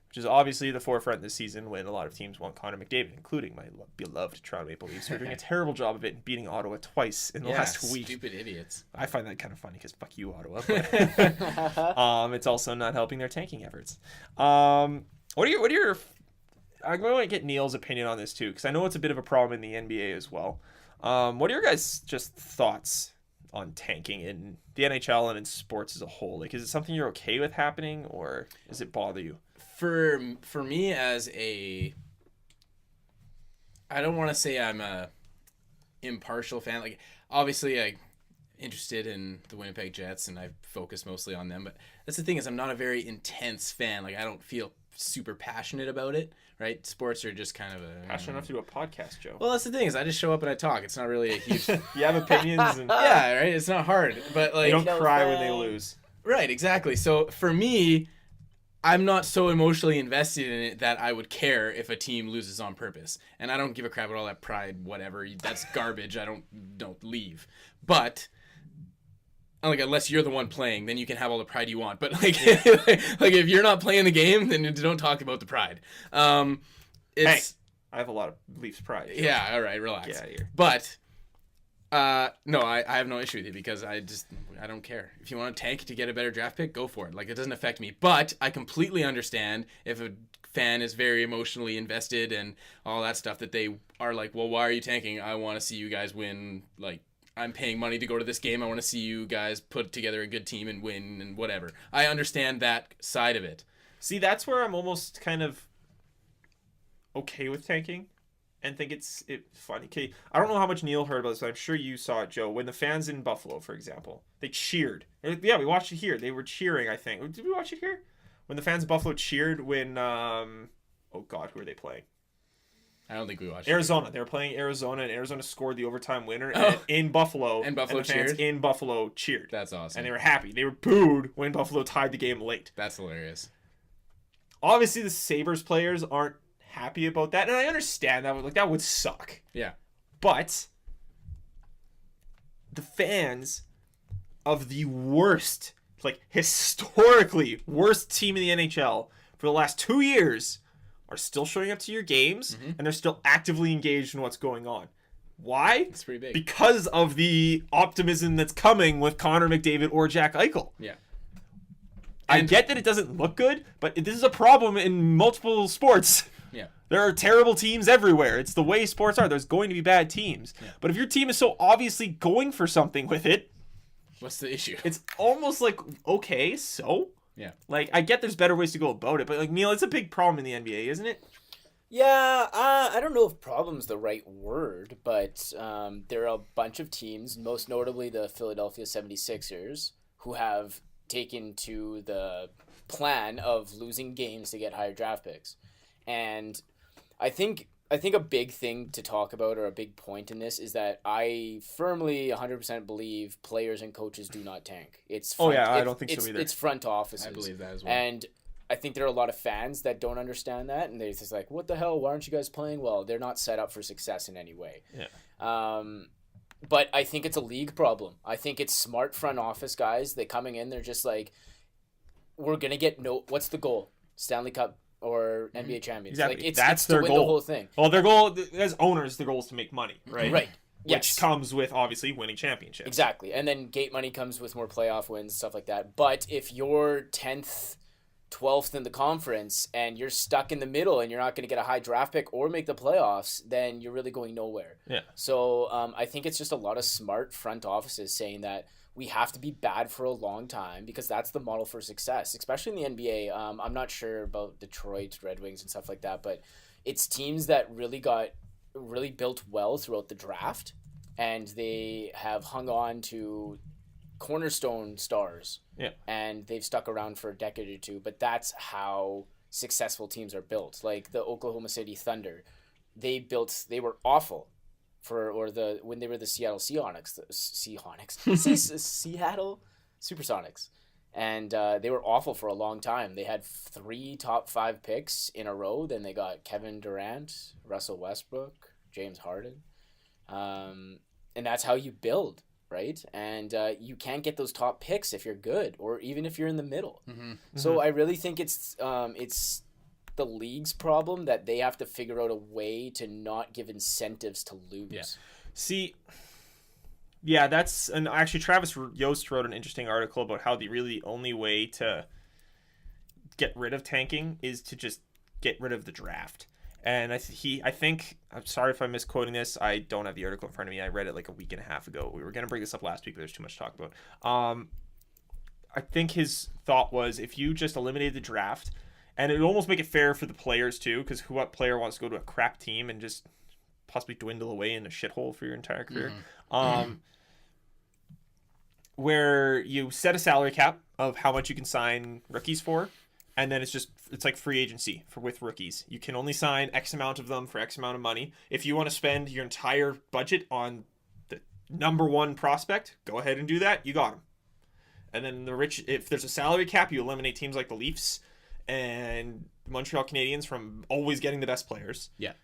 S1: which is obviously the forefront this season when a lot of teams want Connor McDavid, including my beloved Toronto Maple Leafs, who are doing a terrible job of it and beating Ottawa twice in the last week.
S3: Stupid idiots.
S1: I find that kind of funny because fuck you, Ottawa. But, it's also not helping their tanking efforts. What are your? I'm going to get Neil's opinion on this too, because I know it's a bit of a problem in the NBA as well. What are your guys' just thoughts on tanking in the NHL and in sports as a whole? Like, is it something you're okay with happening, or does it bother you?
S3: For me as I don't want to say I'm a impartial fan. Like, obviously I'm interested in the Winnipeg Jets and I focus mostly on them, but that's the thing, is I'm not a very intense fan. Like, I don't feel super passionate about it, right? Sports are just kind of
S1: Passionate enough to do a podcast, Joe.
S3: Well, that's the thing, is I just show up and I talk. It's not really a huge
S1: You have opinions and
S3: yeah, right? It's not hard. But like,
S1: you don't cry when they lose.
S3: right, exactly. So for me, I'm not so emotionally invested in it that I would care if a team loses on purpose. And I don't give a crap about all that pride, whatever. That's garbage. I don't leave. But like, unless you're the one playing, then you can have all the pride you want. But like, like if you're not playing the game, then don't talk about the pride.
S1: Hey, I have a lot of Leafs pride. Joe.
S3: Yeah, all right, relax.
S1: Get out of here.
S3: But no, I have no issue with it because I don't care. If you want to tank to get a better draft pick, go for it. Like, it doesn't affect me. But I completely understand if a fan is very emotionally invested and all that stuff, that they are like, well, why are you tanking? I want to see you guys win. Like, I'm paying money to go to this game. I want to see you guys put together a good team and win and whatever. I understand that side of it.
S1: See, that's where I'm almost kind of okay with tanking and think it's funny. Okay, I don't know how much Neil heard about this, but I'm sure you saw it, Joe. When the fans in Buffalo, for example, they cheered. Yeah, we watched it here. They were cheering, I think. Did we watch it here? When the fans in Buffalo cheered when, oh God, who are they playing?
S3: I don't think we watched
S1: Arizona. They were playing Arizona, and Arizona scored the overtime winner and in Buffalo.
S3: And Buffalo
S1: the fans
S3: cheered?
S1: in Buffalo cheered.
S3: That's awesome.
S1: And they were happy. They were booed when Buffalo tied the game late.
S3: That's hilarious.
S1: Obviously, the Sabres players aren't happy about that, and I understand that. Like, that would suck.
S3: Yeah.
S1: But the fans of the worst, like historically worst team in the NHL for the last 2 years are still showing up to your games, and they're still actively engaged in what's going on. Why?
S3: It's pretty big.
S1: Because of the optimism that's coming with Connor McDavid or Jack Eichel.
S3: Yeah.
S1: I get that it doesn't look good, but this is a problem in multiple sports.
S3: Yeah.
S1: There are terrible teams everywhere. It's the way sports are. There's going to be bad teams.
S3: Yeah.
S1: But if your team is so obviously going for something with it,
S3: What's the issue?
S1: it's almost like, okay, so?
S3: Yeah.
S1: Like, I get there's better ways to go about it, but like, Neil, it's a big problem in the NBA, isn't it?
S2: Yeah, I don't know if problem's the right word, but there are a bunch of teams, most notably the Philadelphia 76ers, who have taken to the plan of losing games to get higher draft picks. And I think a big thing to talk about, or a big point in this, is that I firmly 100% believe players and coaches do not tank.
S1: I don't think so either.
S2: It's front offices.
S3: I believe that as well.
S2: And I think there are a lot of fans that don't understand that, and they're just like, what the hell, why aren't you guys playing well? They're not set up for success in any way.
S1: Yeah.
S2: But I think it's a league problem. I think it's smart front office guys. They coming in, they're just like, we're going to get what's the goal? Stanley Cup or NBA champions.
S1: Exactly.
S2: Like, it's
S1: That's
S2: to
S1: their
S2: win
S1: goal.
S2: the whole thing.
S1: Well, their goal, as owners, their goal is to make money, right?
S2: Right.
S1: which comes with obviously winning championships.
S2: Exactly. And then gate money comes with more playoff wins, stuff like that. But if you're 10th, 12th in the conference and you're stuck in the middle and you're not going to get a high draft pick or make the playoffs, then you're really going nowhere.
S1: Yeah.
S2: So I think it's just a lot of smart front offices saying that we have to be bad for a long time because that's the model for success, especially in the NBA. I'm not sure about Detroit Red Wings and stuff like that, but it's teams that really built well throughout the draft, and they have hung on to cornerstone stars.
S1: Yeah.
S2: And they've stuck around for a decade or two, but that's how successful teams are built. Like the Oklahoma City Thunder, they were awful when they were the Seattle Seahawks, Seattle Supersonics. And they were awful for a long time. They had 3 top 5 picks in a row. Then they got Kevin Durant, Russell Westbrook, James Harden. And that's how you build, right? And you can't get those top picks if you're good or even if you're in the middle. Mm-hmm. So I really think it's the league's problem that they have to figure out a way to not give incentives to lose.
S1: Yeah. See... Yeah, and actually Travis Yost wrote an interesting article about how the only way to get rid of tanking is to just get rid of the draft. And I think, I'm sorry if I'm misquoting this, I don't have the article in front of me, I read it like a week and a half ago. We were going to bring this up last week, but there's too much to talk about. I think his thought was if you just eliminated the draft, and it would almost make it fair for the players too, because what player wants to go to a crap team and just possibly dwindle away in a shithole for your entire career? Where you set a salary cap of how much you can sign rookies for, and then it's like free agency with rookies. You can only sign X amount of them for X amount of money. If you want to spend your entire budget on the number one prospect, go ahead and do that. You got him. And then if there's a salary cap, you eliminate teams like the Leafs and Montreal Canadiens from always getting the best players.
S3: Yeah.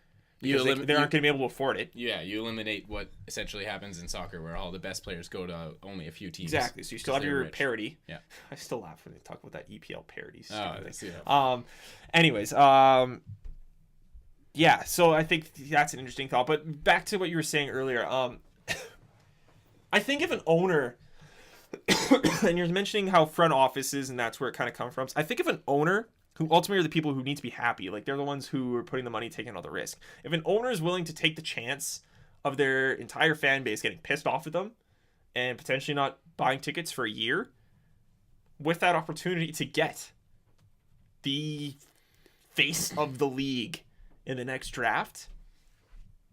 S1: They aren't going to be able to afford it.
S3: Yeah, you eliminate what essentially happens in soccer where all the best players go to only a few teams.
S1: Exactly. So you still have your parity.
S3: Yeah.
S1: I still laugh when they talk about that EPL parity.
S3: Anyways,
S1: yeah, so I think that's an interesting thought. But back to what you were saying earlier. I think if an owner, and you're mentioning how front offices and that's where it kind of comes from. I think if an owner, who ultimately are the people who need to be happy. Like, they're the ones who are putting the money, taking all the risk. If an owner is willing to take the chance of their entire fan base getting pissed off at them and potentially not buying tickets for a year, with that opportunity to get the face of the league in the next draft,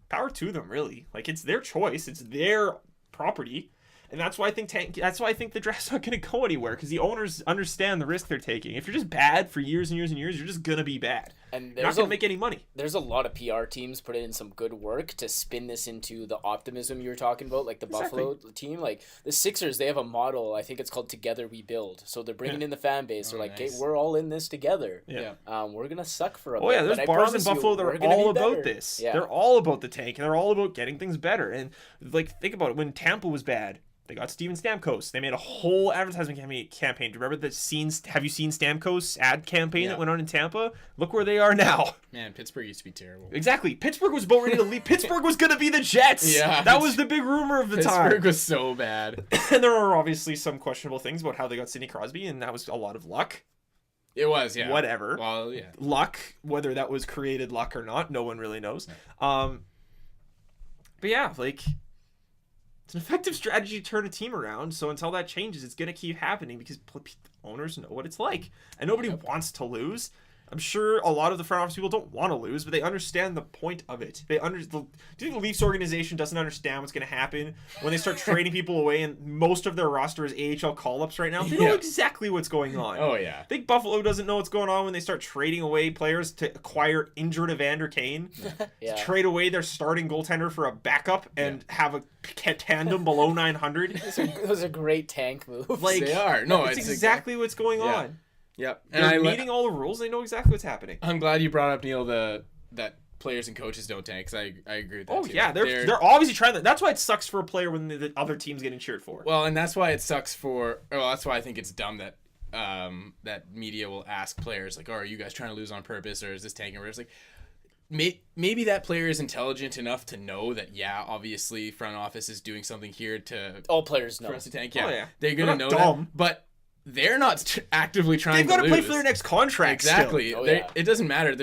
S1: power to them, really. Like, it's their choice. It's their property. And that's why I think the draft's not going to go anywhere, because the owners understand the risk they're taking. If you're just bad for years and years and years, you're just going to be bad. And you're not going to make any money.
S2: There's a lot of PR teams putting in some good work to spin this into the optimism you were talking about, like the Buffalo team. Like the Sixers, they have a model. I think it's called Together We Build. So they're bringing in the fan base. They're like, nice. Hey, we're all in this together.
S1: Yeah.
S2: We're going to suck for a bit.
S1: Oh, yeah, there's bars in Buffalo that are all about this. Yeah. They're all about the tank, and they're all about getting things better. And, like, think about it. When Tampa was bad, they got Steven Stamkos. They made a whole advertisement campaign. Do you remember the scenes? Have you seen Stamkos' ad campaign that went on in Tampa? Look where they are now.
S3: Man, Pittsburgh used to be terrible.
S1: Exactly. Pittsburgh was about ready to leave. Pittsburgh was going to be the Jets. Yeah. That was the big rumor of the time.
S3: Pittsburgh was so bad.
S1: And there are obviously some questionable things about how they got Sidney Crosby, and that was a lot of luck.
S3: It was, yeah.
S1: Whatever.
S3: Well, yeah.
S1: Luck, whether that was created luck or not, no one really knows. Yeah. But yeah, like... It's an effective strategy to turn a team around, so until that changes, it's going to keep happening because owners know what it's like. And nobody wants to lose. I'm sure a lot of the front office people don't want to lose, but they understand the point of it. Do you think the Leafs organization doesn't understand what's going to happen when they start trading people away and most of their roster is AHL call-ups right now? They know exactly what's going on.
S3: Oh, yeah.
S1: I think Buffalo doesn't know what's going on when they start trading away players to acquire injured Evander Kane, to trade away their starting goaltender for a backup and have a tandem below 900.
S2: Those are great tank moves.
S1: Like,
S3: they are. No,
S1: it's exactly what's going on.
S3: Yep.
S1: And they're meeting all the rules. They know exactly what's happening.
S3: I'm glad you brought up, Neil, that players and coaches don't tank, because I agree with that too.
S1: Yeah. They're obviously trying that. That's why it sucks for a player when the other team's getting cheered for.
S3: Well, and that's why it sucks that's why I think it's dumb that that media will ask players, like, oh, are you guys trying to lose on purpose, or is this tanking? Where it's like, maybe that player is intelligent enough to know that, obviously front office is doing something here to
S2: All players know.
S3: for us to tank.
S1: Oh, yeah.
S3: They're gonna know
S1: dumb.
S3: that, but they're not actively trying
S1: They've got to
S3: to
S1: play
S3: lose.
S1: for their next contract.
S3: Exactly.
S1: Still.
S2: Oh, yeah.
S3: It doesn't matter.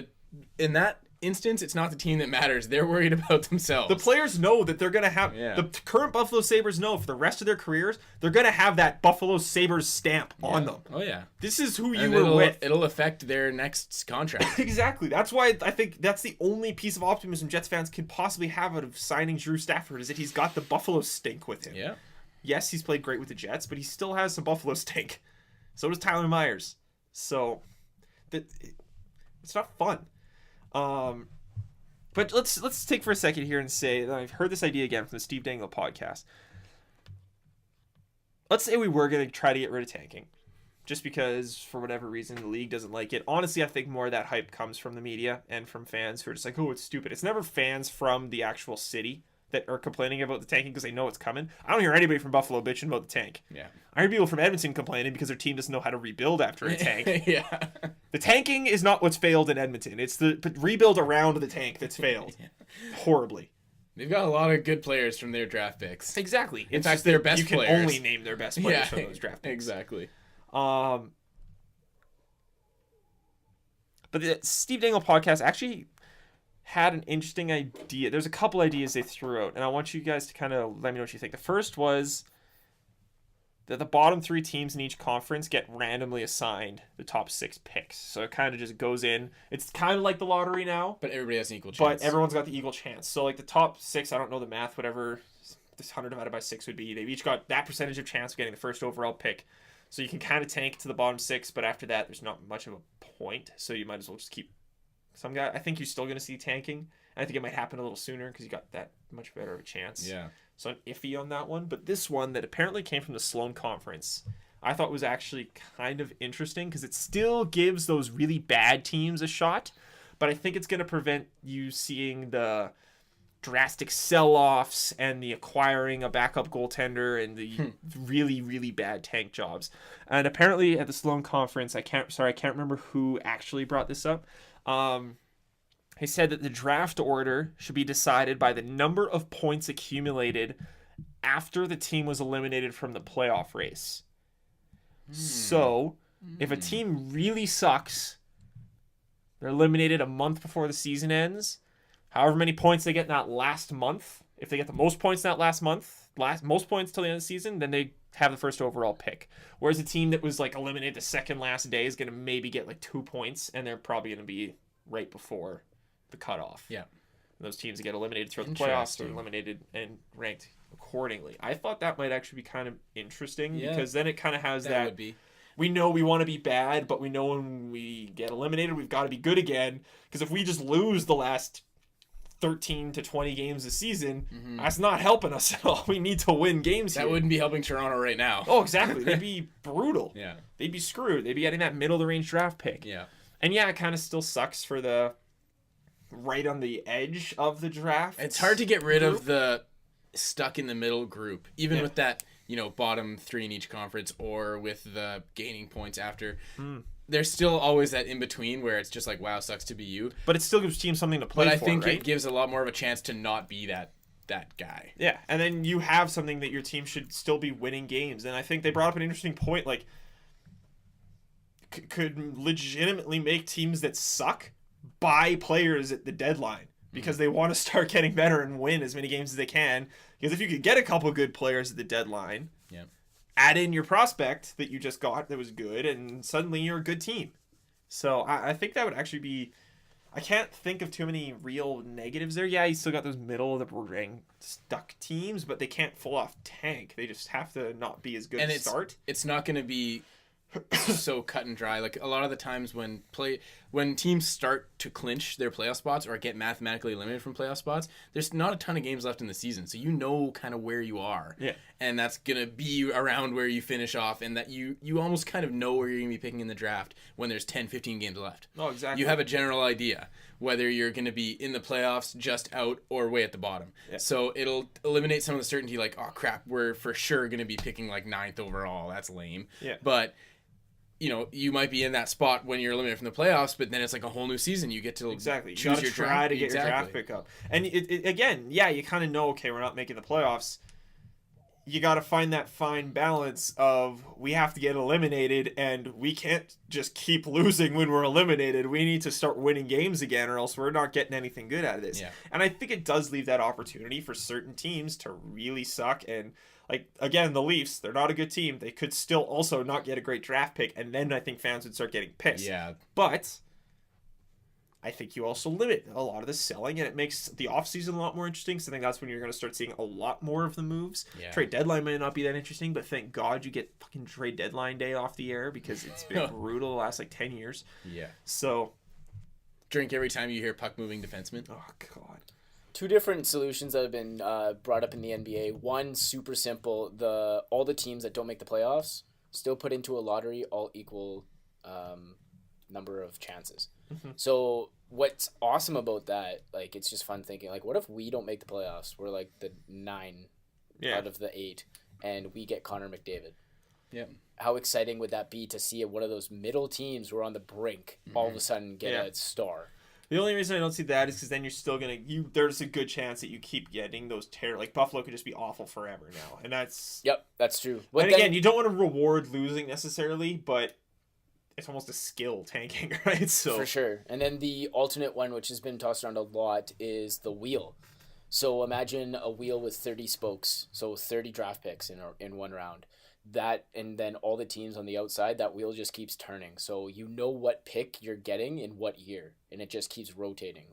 S3: In that instance, it's not the team that matters. They're worried about themselves.
S1: The players know that they're going to have the current Buffalo Sabres know for the rest of their careers they're going to have that Buffalo Sabres stamp on them.
S3: Oh yeah.
S1: This is who
S3: And
S1: you were with.
S3: It'll affect their next contract.
S1: Exactly. That's why I think that's the only piece of optimism Jets fans can possibly have out of signing Drew Stafford is that he's got the Buffalo stink with him.
S3: Yeah.
S1: Yes, he's played great with the Jets, but he still has some Buffalo stink. So does Tyler Myers. So it's not fun. But let's take for a second here and say that I've heard this idea again from the Steve Dangle podcast. Let's say we were going to try to get rid of tanking. Just because, for whatever reason, the league doesn't like it. Honestly, I think more of that hype comes from the media and from fans who are just like, oh, it's stupid. It's never fans from the actual city that are complaining about the tanking because they know it's coming. I don't hear anybody from Buffalo bitching about the tank.
S3: Yeah.
S1: I hear people from Edmonton complaining because their team doesn't know how to rebuild after a tank.
S3: Yeah.
S1: The tanking is not what's failed in Edmonton. It's the rebuild around the tank that's failed. Horribly.
S3: They've got a lot of good players from their draft picks.
S1: Exactly.
S3: In fact, their best
S1: you can
S3: players.
S1: only name their best players from those draft picks.
S3: Exactly.
S1: But the Steve Dangle podcast actually had an interesting idea. There's a couple ideas they threw out, and I want you guys to kind of let me know what you think. The first was that the bottom 3 teams in each conference get randomly assigned the top 6 picks. So it kind of just goes in. It's kind of like the lottery now.
S3: But everybody has an equal chance.
S1: But everyone's got the equal chance. So like the top 6, I don't know the math, whatever this 100 divided by 6 would be. They've each got that percentage of chance of getting the first overall pick. So you can kind of tank to the bottom 6, but after that, there's not much of a point. So you might as well just keep some guy. I think you're still going to see tanking. And I think it might happen a little sooner because you got that much better of a chance.
S3: Yeah.
S1: So I'm iffy on that one. But this one that apparently came from the Sloan Conference, I thought was actually kind of interesting because it still gives those really bad teams a shot. But I think it's going to prevent you seeing the drastic sell-offs and the acquiring a backup goaltender and the really, really bad tank jobs. And apparently at the Sloan Conference, I can't remember who actually brought this up. He said that the draft order should be decided by the number of points accumulated after the team was eliminated from the playoff race. So, if a team really sucks, they're eliminated a month before the season ends. However many points they get in that last month, if they get the most points in that last month, most points till the end of the season, then they have the first overall pick. Whereas a team that was like eliminated the second last day is going to maybe get like 2 points, and they're probably going to be right before the cutoff.
S3: Yeah.
S1: And those teams that get eliminated throughout the playoffs are eliminated and ranked accordingly. I thought that might actually be kind of interesting because then it kind of has that
S3: would be.
S1: We know we want to be bad, but we know when we get eliminated, we've got to be good again. Because if we just lose the last 13 to 20 games this season, that's not helping us at all. We need to win games
S3: That
S1: here.
S3: wouldn't be helping Toronto right now.
S1: Oh, exactly. They'd be brutal.
S3: Yeah.
S1: They'd be screwed. They'd be getting that middle of the range draft pick.
S3: Yeah.
S1: And yeah, it kind of still sucks for the right on the edge of the draft.
S3: It's hard to get rid of the stuck in the middle group, even with that, bottom 3 in each conference or with the gaining points after. There's still always that in between where it's just like, wow, sucks to be you.
S1: But it still gives teams something to play
S3: But I
S1: for,
S3: think
S1: right?
S3: it gives a lot more of a chance to not be that guy.
S1: Yeah, and then you have something that your team should still be winning games. And I think they brought up an interesting point, like, could legitimately make teams that suck buy players at the deadline because they want to start getting better and win as many games as they can. Because if you could get a couple good players at the deadline, add in your prospect that you just got that was good, and suddenly you're a good team. So I think that would actually be... I can't think of too many real negatives there. Yeah, you still got those middle of the rank stuck teams, but they can't full off tank. They just have to not be as good at start.
S3: It's not going to be so cut and dry. Like a lot of the times when teams start to clinch their playoff spots or get mathematically eliminated from playoff spots, there's not a ton of games left in the season. So you know kind of where you are.
S1: Yeah.
S3: And that's going to be around where you finish off, and that you almost kind of know where you're going to be picking in the draft when there's 10, 15 games left.
S1: Oh, exactly.
S3: You have a general idea whether you're going to be in the playoffs, just out, or way at the bottom. Yeah. So it'll eliminate some of the certainty, like, oh crap, we're for sure going to be picking like 9th overall. That's lame.
S1: Yeah.
S3: But you might be in that spot when you're eliminated from the playoffs, but then it's like a whole new season. You get to
S1: Exactly. You
S3: choose
S1: gotta
S3: your
S1: try
S3: draft.
S1: to get your draft pick up. And again, yeah, you kind of know, okay, we're not making the playoffs. You got to find that fine balance of we have to get eliminated and we can't just keep losing when we're eliminated. We need to start winning games again or else we're not getting anything good out of this.
S3: Yeah.
S1: And I think it does leave that opportunity for certain teams to really suck. And like, again, the Leafs, they're not a good team. They could still also not get a great draft pick. And then I think fans would start getting pissed.
S3: Yeah.
S1: But I think you also limit a lot of the selling, and it makes the offseason a lot more interesting. So I think that's when you're going to start seeing a lot more of the moves.
S3: Yeah.
S1: Trade deadline may not be that interesting, but thank God you get fucking trade deadline day off the air because it's been brutal the last 10 years.
S3: Yeah.
S1: So
S3: drink every time you hear puck moving defenseman.
S1: Oh God.
S2: Two different solutions that have been brought up in the NBA. One, super simple: all the teams that don't make the playoffs still put into a lottery all equal number of chances.
S1: Mm-hmm.
S2: So what's awesome about that, like, it's just fun thinking, like, what if we don't make the playoffs? We're like the 9 out of the 8, and we get Connor McDavid.
S3: Yep.
S2: How exciting would that be to see one of those middle teams who are on the brink all of a sudden get a star?
S1: The only reason I don't see that is because then you're still there's a good chance that you keep getting those like Buffalo could just be awful forever now, and that's
S2: that's true.
S1: But again, you don't want to reward losing necessarily, but it's almost a skill tanking, right? So
S2: for sure. And then the alternate one, which has been tossed around a lot, is the wheel. So imagine a wheel with 30 spokes, so 30 draft picks in one round. That, and then all the teams on the outside, that wheel just keeps turning. So you know what pick you're getting in what year, and it just keeps rotating.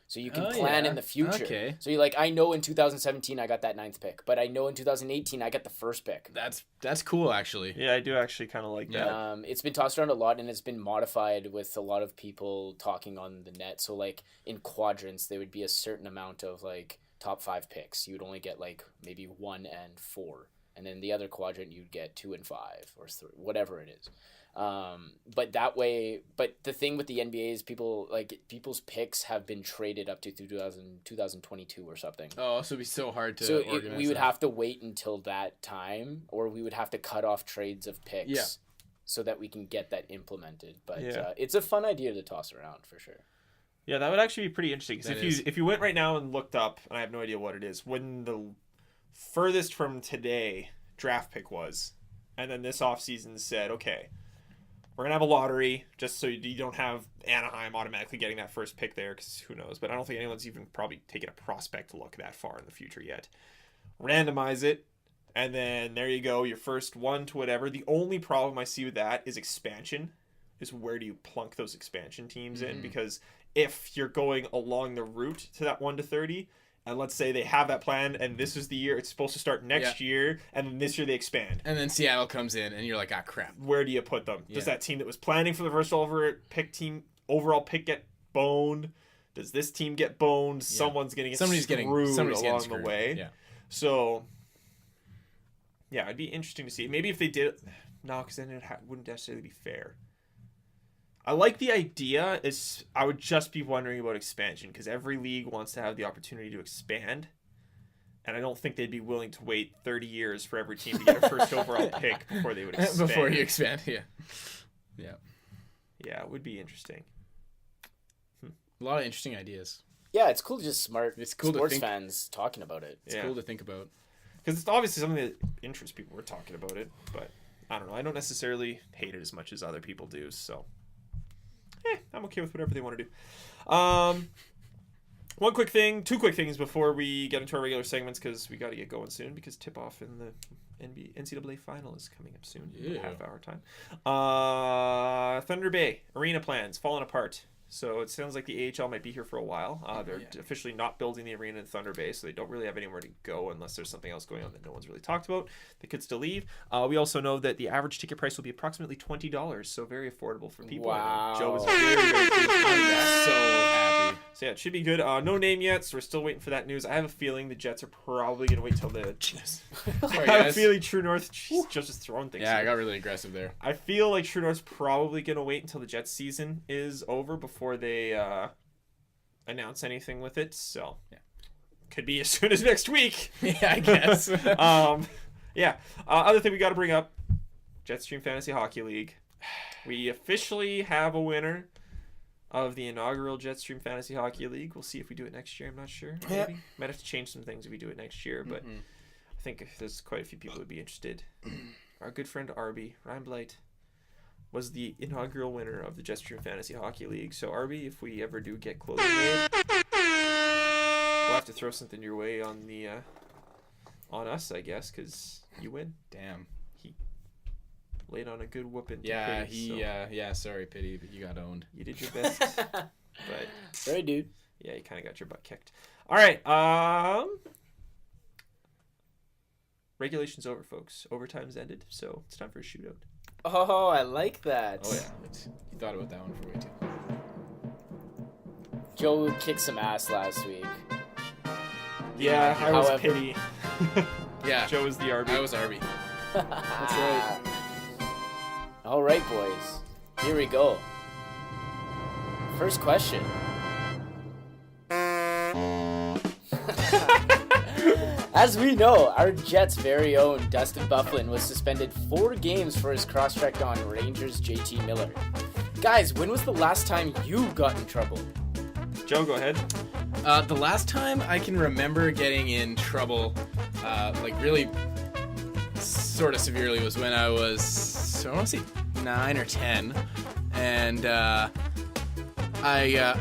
S2: So you can plan in the future.
S3: Okay.
S2: So you're like, I know in 2017 I got that 9th pick, but I know in 2018 I got the 1st pick.
S3: That's cool, actually.
S1: Yeah, I do actually kind of like that.
S2: It's been tossed around a lot, and it's been modified with a lot of people talking on the net. So like in quadrants, there would be a certain amount of like top 5 picks. You would only get like maybe 1 and 4. And then the other quadrant, you'd get 2 and 5 or 3, whatever it is. But that way, but the thing with the NBA is people's picks have been traded up to 2022 or something.
S3: Oh, so it'd be so hard to organize
S2: we would have to wait until that time, or we would have to cut off trades of picks so that we can get that implemented. But it's a fun idea to toss around for sure.
S1: Yeah, that would actually be pretty interesting. Because if you went right now and looked up, and I have no idea what it is, when the furthest from today draft pick was, and then this offseason said, okay, we're going to have a lottery just so you don't have Anaheim automatically getting that first pick there, because who knows. But I don't think anyone's even probably taken a prospect look that far in the future yet. Randomize it, and then there you go, your first 1 to whatever. The only problem I see with that is expansion, is where do you plunk those expansion teams in? Because if you're going along the route to that 1 to 30, and let's say they have that plan, and this is the year it's supposed to start next year, and then this year they expand.
S3: And then Seattle comes in, and you're like, ah, crap.
S1: Where do you put them? Does that team that was planning for the first overall pick get boned? Does this team get boned? Yeah. Somebody's going to get screwed along the way. Yeah. So, yeah, it'd be interesting to see. Maybe if they did it. No, because then it wouldn't necessarily be fair. I like the idea. I would just be wondering about expansion, because every league wants to have the opportunity to expand, and I don't think they'd be willing to wait 30 years for every team to get a first overall pick before they would expand.
S3: Before you expand, yeah.
S1: Yeah, it would be interesting.
S3: A lot of interesting ideas.
S2: Yeah, it's cool to just sports fans talking about it.
S3: It's cool to think about.
S1: Because it's obviously something that interests people. We're talking about it, but I don't know. I don't necessarily hate it as much as other people do, so I'm okay with whatever they want to do. Two quick things before we get into our regular segments, because we got to get going soon, because tip-off in the NCAA final is coming up soon in a half-hour time. Thunder Bay arena plans falling apart. So it sounds like the AHL might be here for a while. They're officially not building the arena in Thunder Bay, so they don't really have anywhere to go unless there's something else going on that no one's really talked about. They could still leave. We also know that the average ticket price will be approximately $20, so very affordable for people.
S2: Wow.
S1: Joe was very, very pleased.
S3: I'm so happy.
S1: So yeah, it should be good. No name yet, so we're still waiting for that news. I have a feeling the Jets are probably going to wait till the...
S3: Sorry,
S1: I have a feeling True North... just throwing things.
S3: Yeah, I got really aggressive there.
S1: I feel like True North's probably going to wait until the Jets season is over before they announce anything with it. So could be as soon as next week.
S3: Yeah, I guess.
S1: Other thing we got to bring up, JetStream Fantasy Hockey League. We officially have a winner of the inaugural JetStream Fantasy Hockey League. We'll see if we do it next year. I'm not sure. Maybe.
S3: Yeah.
S1: Might have to change some things if we do it next year, but I think there's quite a few people who would be interested. Our good friend Arby, Ryan Blight, was the inaugural winner of the JetStream Fantasy Hockey League. So Arby, if we ever do get clothing made, we'll have to throw something your way on the on us, I guess, because you win.
S3: Damn.
S1: He laid on a good whooping.
S3: Yeah,
S1: Pity,
S3: yeah, sorry, Pity, but you got owned.
S1: You did your best. But
S2: Right, dude.
S1: yeah, you kind of got your butt kicked. All right. Regulation's over, folks. Overtime's ended, so it's time for a shootout.
S2: Oh, I like that.
S3: Oh, yeah. You thought about that one for way too.
S2: Joe kicked some ass last week.
S1: Yeah, I was
S2: However-
S1: Pity.
S3: Yeah.
S1: Joe was the RB.
S3: I was Arby.
S2: That's right. All right, boys. Here we go. First question. As we know, our Jets' very own Dustin Byfuglien was suspended 4 games for his cross-check on Rangers' JT Miller. Guys, when was the last time you got in trouble?
S1: Joe, go ahead.
S3: The last time I can remember getting in trouble, like really sort of severely, was when I was, I want to say 9 or 10, and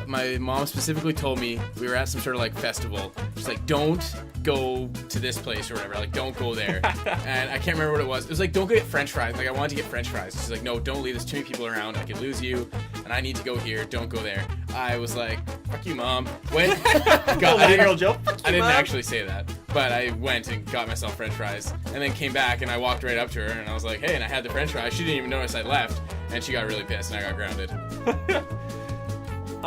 S3: my mom specifically told me, we were at some sort of like festival. She's like, don't go to this place or whatever. Like, don't go there. And I can't remember what it was. It was like, don't get French fries. Like, I wanted to get French fries. She's like, no, don't leave. There's too many people around. I could lose you. And I need to go here. Don't go there. I was like, fuck you, Mom. Went.
S1: Joe.
S3: I didn't actually say that. But I went and got myself French fries. And then came back and I walked right up to her and I was like, hey, and I had the French fries. She didn't even notice I left. And she got really pissed and I got grounded.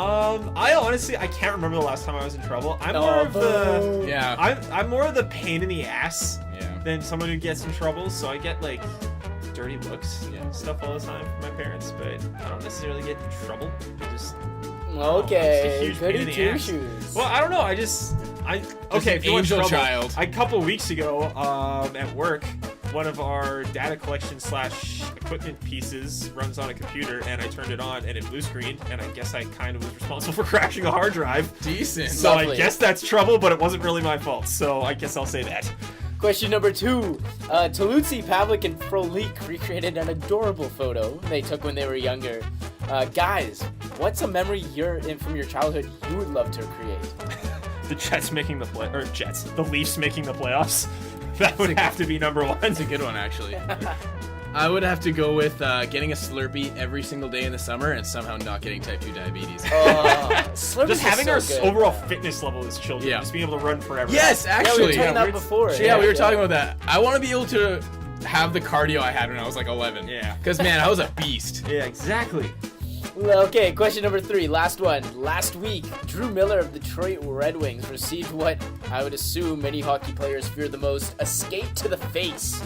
S1: I honestly, I can't remember the last time I was in trouble. I'm more of the,
S3: Yeah.
S1: I'm more of the pain in the ass
S3: Yeah.
S1: than someone who gets in trouble. So I get like dirty looks
S3: Yeah.
S1: and stuff all the time from my parents, but I don't necessarily get in trouble. I just
S2: Okay,
S1: it's a huge pain in
S2: goody
S1: the
S2: two
S1: ass.
S2: shoes.
S1: Well, I don't know. Okay. If you want
S3: angel
S1: trouble,
S3: child.
S1: A couple weeks ago, at work, one of our data collection / equipment pieces runs on a computer, and I turned it on, and it blue screened, and I guess I kind of was responsible for crashing a hard drive.
S3: Decent.
S1: So
S2: Lovely.
S1: I guess that's trouble, but it wasn't really my fault. So I guess I'll say that.
S2: Question number 2. Tolutsi, Pavlik, and Frolik recreated an adorable photo they took when they were younger. Guys, what's a memory from your childhood you would love to create?
S1: The Jets making the Leafs making the playoffs. That would have to be number one.
S3: That's a good one, actually. I would have to go with getting a Slurpee every single day in the summer and somehow not getting type 2 diabetes.
S2: Slurpees
S1: Just having our
S2: is so good.
S1: overall fitness level as children,
S3: Yeah.
S1: just being able to run forever.
S3: Yes,
S2: Yeah, we
S3: actually.
S2: were talking that before.
S3: We were talking about that. I want to be able to have the cardio I had when I was like 11.
S1: Yeah.
S3: Because, man, I was a beast.
S1: Yeah, exactly.
S2: Okay, question number 3, last one. Last week, Drew Miller of the Detroit Red Wings received what I would assume many hockey players fear the most, a skate to the face.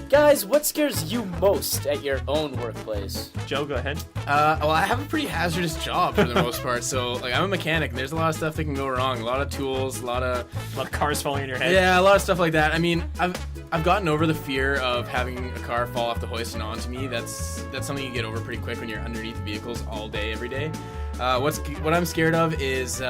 S2: Guys, what scares you most at your own workplace?
S1: Joe, go ahead.
S3: Well, I have a pretty hazardous job for the most part. So, like, I'm a mechanic, and there's a lot of stuff that can go wrong. A lot of tools, a lot of
S1: Cars falling in your head.
S3: Yeah, a lot of stuff like that. I mean, I've gotten over the fear of having a car fall off the hoist and onto me. That's something you get over pretty quick when you're underneath vehicles all day, every day. What I'm scared of is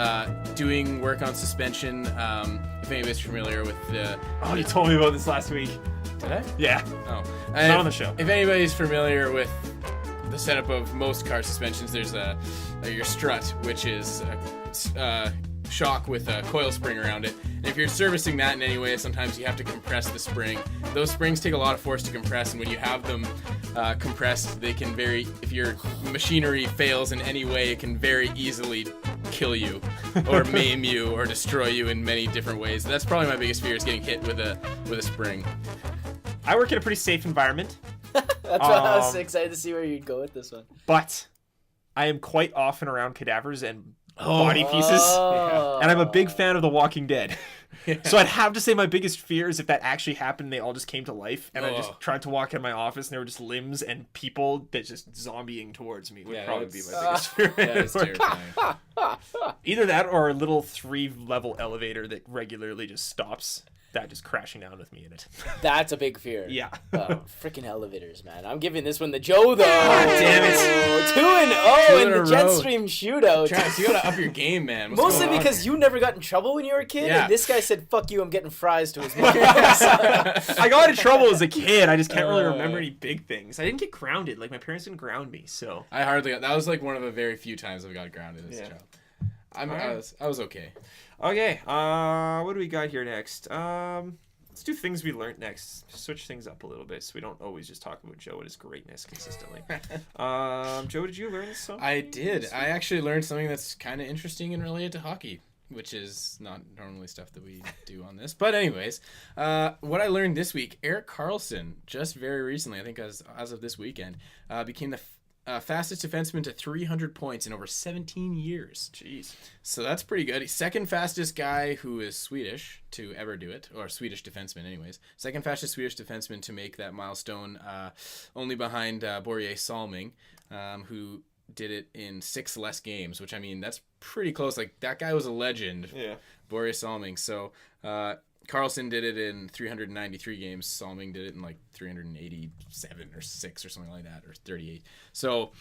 S3: doing work on suspension. If anybody's familiar with the...
S1: Oh, you told me about this last week.
S3: Did I?
S1: Yeah.
S3: Oh.
S1: Not on the show.
S3: If anybody's familiar with the setup of most car suspensions, there's your strut, which is a shock with a coil spring around it. And if you're servicing that in any way, sometimes you have to compress the spring. Those springs take a lot of force to compress, and when you have them compressed, they can if your machinery fails in any way, it can very easily kill you or maim you or destroy you in many different ways. That's probably my biggest fear, is getting hit with a spring.
S1: I work in a pretty safe environment,
S2: That's why I was excited to see where you'd go with this one.
S1: but I am quite often around cadavers and body pieces,
S2: Oh.
S1: and I'm a big fan of The Walking Dead. So I'd have to say my biggest fear is if that actually happened, they all just came to life, and I just tried to walk in my office, and there were just limbs and people that just zombieing towards me would probably be my biggest fear.
S3: That is terrifying.
S1: Either that or a little 3-level elevator that regularly just stops. that just crashing down with me in it.
S2: That's a big fear.
S1: Yeah.
S2: Freaking elevators, man. I'm giving this one to Joe, though.
S1: God damn it.
S2: 2-0 in
S3: in
S2: the
S3: a row.
S2: JetStream shootout.
S3: Travis, you gotta up your game, man. What's
S2: Mostly
S3: going on
S2: because
S3: here?
S2: you never got in trouble when you were a kid,
S3: Yeah.
S2: and this guy said, "Fuck you, I'm getting fries" to his mom.
S1: I got in trouble as a kid. I just can't really remember any big things. I didn't get grounded. Like, my parents didn't ground me, so.
S3: I hardly got. That was like one of the very few times I got grounded as a
S1: Yeah.
S3: child. I was okay.
S1: Okay, what do we got here next? Let's do things we learned next. Switch things up a little bit so we don't always just talk about Joe and his greatness consistently. Joe, did you learn something?
S3: I did. I actually learned something that's kind of interesting and related to hockey, which is not normally stuff that we do on this. But anyways, what I learned this week, Erik Karlsson, just very recently, I think as of this weekend, became the fastest defenseman to 300 points in over 17 years.
S1: Jeez.
S3: So that's pretty good. He's second fastest guy who is Swedish to ever do it, or Swedish defenseman anyways. Second fastest Swedish defenseman to make that milestone, only behind Börje Salming, who did it in 6 less games, which, I mean, that's pretty close. Like, that guy was a legend,
S1: Yeah.
S3: Börje Salming. So Carlson did it in 393 games. Salming did it in like 387 or 6 or something like that, or 38. So,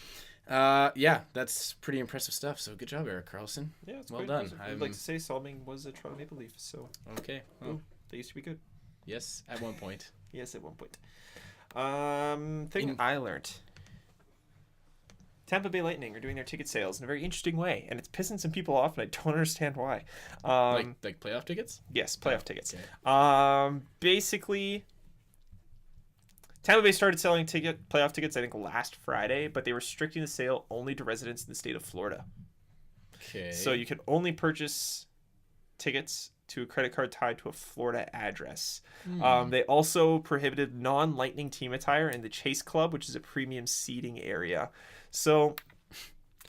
S3: yeah, that's pretty impressive stuff. So good job, Erik Karlsson.
S1: Yeah, it's
S3: well
S1: quite
S3: done.
S1: impressive. I'd like to say Salming was a Toronto Maple Leaf, so
S3: Okay. Well,
S1: they used to be good.
S3: yes, at one point.
S1: Yes, at one point. Thing I learned. Tampa Bay Lightning are doing their ticket sales in a very interesting way, and it's pissing some people off, and I don't understand why.
S3: Like playoff tickets?
S1: Yes, playoff tickets.
S3: Okay.
S1: Basically, Tampa Bay started selling playoff tickets, I think, last Friday, but they were restricting the sale only to residents in the state of Florida.
S3: Okay.
S1: So you can only purchase tickets to a credit card tied to a Florida address. They also prohibited non-Lightning team attire in the Chase Club, which is a premium seating area. So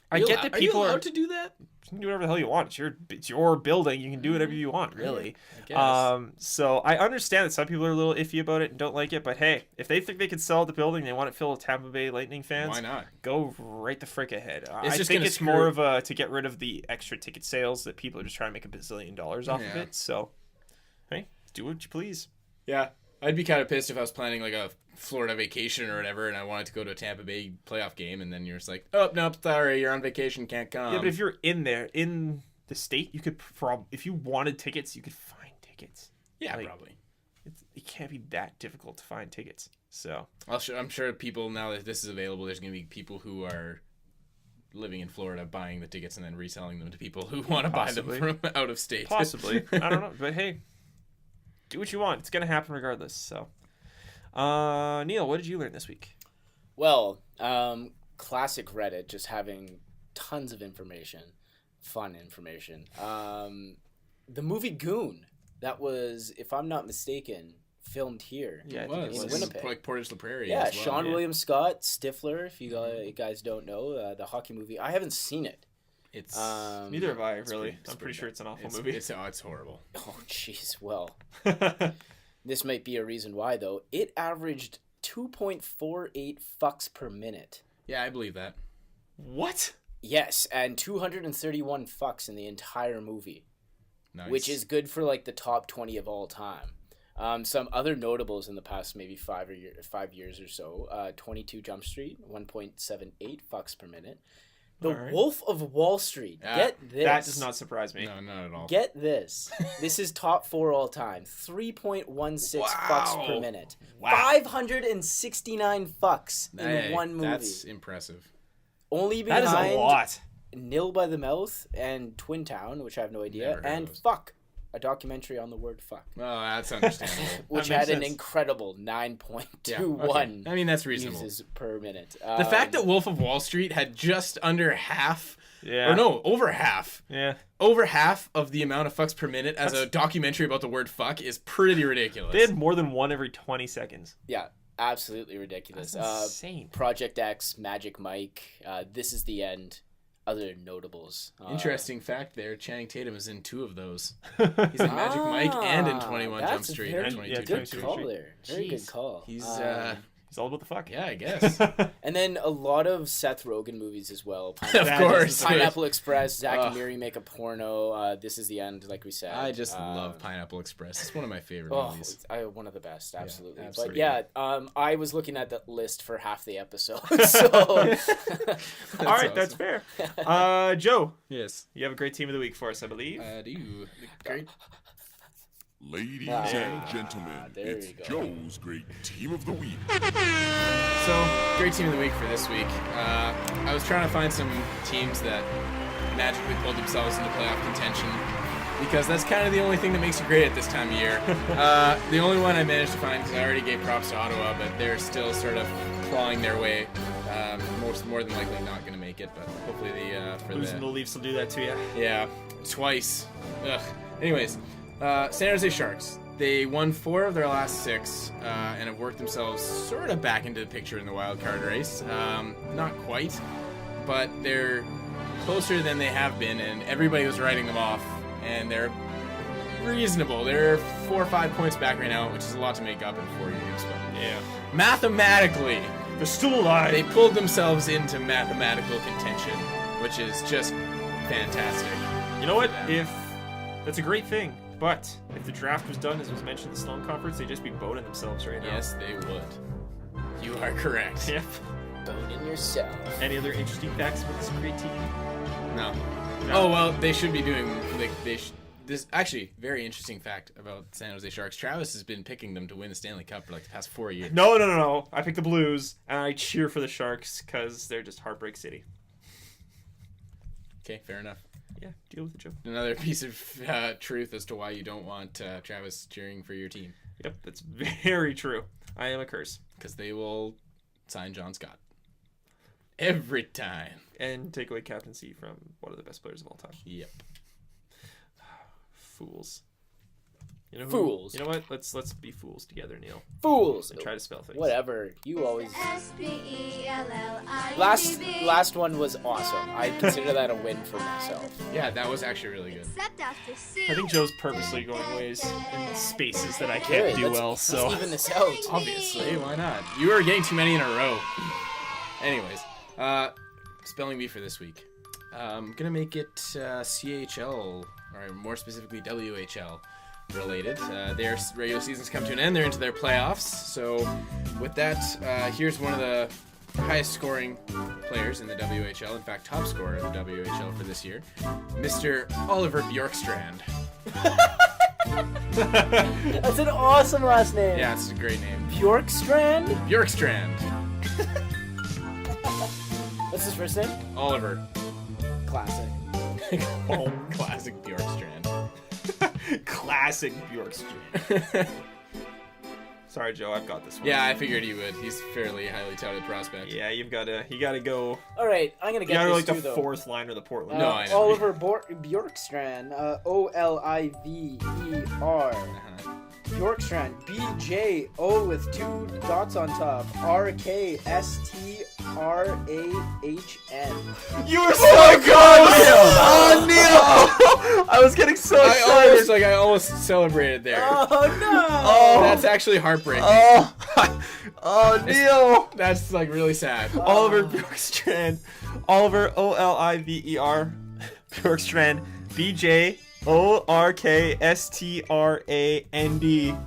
S1: I get that people
S3: are you
S1: are
S3: allowed to do that?
S1: you can do whatever the hell you want. It's your building. You can do whatever you want, really.
S3: I guess.
S1: So I understand that some people are a little iffy about it and don't like it, but hey, if they think they could sell the building, they want it filled with Tampa Bay Lightning fans.
S3: Why not?
S1: Go right the frick ahead. I
S3: just
S1: think
S3: gonna
S1: it's more of a to get rid of the extra ticket sales that people are just trying to make $1 bazillion off of
S3: Yeah.
S1: it. So, hey, do what you please.
S3: Yeah. I'd be kind of pissed if I was planning like a Florida vacation or whatever, and I wanted to go to a Tampa Bay playoff game, and then you're just like, oh, nope, sorry, you're on vacation, can't come.
S1: Yeah, but if you're in the state, you could if you wanted tickets, you could find tickets.
S3: yeah,
S1: like-
S3: probably.
S1: It can't be that difficult to find tickets. So
S3: I'm sure people, now that this is available, there's going to be people who are living in Florida buying the tickets and then reselling them to people who want to buy them
S1: Possibly.
S3: from out of state.
S1: possibly, I don't know, but hey, do what you want. It's gonna happen regardless. So, Neil, what did you learn this week?
S2: Well, classic Reddit, just having tons of information, fun information. The movie Goon, that was, if I'm not mistaken, filmed here.
S1: Yeah, I
S3: It
S1: think it
S3: was.
S2: in
S1: was.
S2: Winnipeg.
S3: Like Portage La Prairie.
S2: Yeah,
S3: as well.
S2: Sean
S1: yeah.
S2: William Scott, Stifler, if you guys don't know, the hockey movie. I haven't seen it.
S3: It's
S1: Neither have I,
S3: it's
S1: really.
S3: pretty- it's
S1: I'm pretty
S3: pretty
S1: sure it's an awful
S3: it's,
S1: movie.
S3: It's horrible.
S2: Oh, jeez. Well, this might be a reason why, though. It averaged 2.48 fucks per minute.
S3: Yeah, I believe that.
S1: What?
S2: Yes, and 231 fucks in the entire movie,
S3: Nice.
S2: which is good for like the top 20 of all time. Some other notables in the past maybe 5 years or so. 22 Jump Street, 1.78 fucks per minute. The
S1: All right.
S2: Wolf of Wall Street. Get this.
S1: That does not surprise me.
S3: No, not at all.
S2: Get this. This is top 4 all time. 3.16 fucks per
S3: Wow.
S2: minute.
S1: Wow.
S2: 569 fucks in
S3: Hey,
S2: one movie.
S3: That's impressive.
S2: Only
S1: That
S2: behind
S1: is a lot.
S2: Nil by the Mouth and Twin Town, which I have no idea,
S3: Never heard
S2: and
S3: of those.
S2: Fuck, a documentary on the word fuck,
S3: Oh, that's understandable.
S2: which
S1: makes
S2: had an
S1: sense.
S2: incredible
S3: Yeah,
S2: 9.21
S3: okay. I mean, that's reasonable.
S2: uses per minute.
S3: The fact that Wolf of Wall Street had just under half,
S1: Yeah.
S3: or no, over half
S1: Yeah.
S3: of the amount of fucks per minute as a documentary about the word fuck is pretty ridiculous.
S1: They had more than one every 20 seconds.
S2: yeah, absolutely ridiculous.
S1: That's insane.
S2: Project X, Magic Mike, This Is the End, other notables.
S3: Interesting fact there, Channing Tatum is in 2 of those. He's in Magic Mike and in 21 Jump
S2: that's
S3: Street.
S2: Very
S3: or 22
S1: yeah,
S3: Jump
S2: good
S3: Street.
S2: call there. Very good
S1: Jeez.
S2: call.
S3: He's
S1: He's all about the fuck.
S3: Yeah, I guess.
S2: And then a lot of Seth Rogen movies as well.
S3: Of course.
S2: Pineapple Express, Zach and Miri make a porno. This is the end, like we said.
S3: I just love Pineapple Express. It's one of my favorite movies.
S2: One of the best, absolutely.
S3: Yeah,
S2: but
S3: absolutely.
S2: yeah, I was looking at the list for half the episode. So
S1: All right, that's fair. Joe,
S3: Yes.
S1: you have a great team of the week for us, I believe.
S3: I do. Great.
S4: Ladies and gentlemen,
S2: there
S4: it's
S2: you go.
S4: Joe's great team of the week.
S3: So, great team of the week for this week. I was trying to find some teams that magically pulled themselves into playoff contention because that's kind of the only thing that makes you great at this time of year. The only one I managed to find, because I already gave props to Ottawa, but they're still sort of clawing their way. More than likely not going to make it, but hopefully
S1: Losing the Leafs will do that to you.
S3: Yeah, twice. Ugh. Anyways, San Jose Sharks. They won 4 of their last 6 and have worked themselves sort of back into the picture in the wild card race. Not quite, but they're closer than they have been, and everybody was writing them off, and they're reasonable. They're 4 or 5 points back right now, which is a lot to make up in 4 games. But
S1: Yeah.
S3: mathematically,
S1: They're still alive.
S3: they pulled themselves into mathematical contention, which is just fantastic.
S1: You know what? If that's a great thing, but if the draft was done, as was mentioned in the Stone Conference, they'd just be boning themselves right now.
S3: Yes, they would. You are correct.
S1: Yep.
S2: bone in yourself.
S1: Any other interesting facts about this great team?
S3: No.
S1: No.
S3: Oh well, they should be doing this. Actually, very interesting fact about San Jose Sharks. Travis has been picking them to win the Stanley Cup for like the past 4 years.
S1: No. I picked the Blues, and I cheer for the Sharks because they're just Heartbreak City.
S3: Okay, fair enough.
S1: Yeah, deal with it, Joe.
S3: Another piece of truth as to why you don't want Travis cheering for your team,
S1: Yep, that's very true. I am a curse.
S3: because they will sign John Scott every time.
S1: And take away captaincy from one of the best players of all time.
S3: Yep.
S1: Fools. You know who,
S2: Fools.
S1: You know what? Let's be fools together, Neil.
S2: Fools.
S1: And try to spell things.
S2: Whatever. You always.
S5: Last
S2: Last one was awesome. I consider that a win for myself.
S3: Yeah, that was actually really good.
S1: I think Joe's purposely going ways in spaces that I can't
S2: Good,
S1: do
S2: let's-
S1: well.
S2: let's
S1: So
S2: even this out.
S3: Obviously, why not? You are getting too many in a row. Anyways, spelling bee for this week. I'm gonna make it CHL, or more specifically WHL related. Their regular season's come to an end. They're into their playoffs. So with that, here's one of the highest scoring players in the WHL. In fact, top scorer in the WHL for this year, Mr. Oliver Bjorkstrand.
S2: That's an awesome last name.
S3: Yeah, it's a great name.
S2: Bjorkstrand?
S3: Bjorkstrand.
S2: What's his first name?
S3: Oliver.
S2: Classic.
S3: Classic Bjorkstrand.
S1: classic Bjorkstrand. Sorry, Joe, I've got this one.
S3: Yeah, I figured he would. He's fairly highly touted prospect.
S1: Yeah, you gotta go.
S2: All right, I'm gonna
S1: You
S2: get
S1: gotta go
S2: this
S1: like
S2: too,
S1: the
S2: though.
S1: fourth line of the Portland.
S3: No, I know.
S2: Oliver Bjorkstrand. Oliver.
S3: Uh-huh.
S2: Bjorkstrand. BJO with 2 dots on top. RKSTRAHN.
S1: You were so good! Oh, Neil! I was getting so
S3: I almost celebrated there.
S2: Oh no!
S3: That's actually heartbreaking.
S1: Oh, Neil!
S3: That's like really sad.
S1: Oliver Bjorkstrand. Oliver Oliver Bjorkstrand. BJORKSTRAND.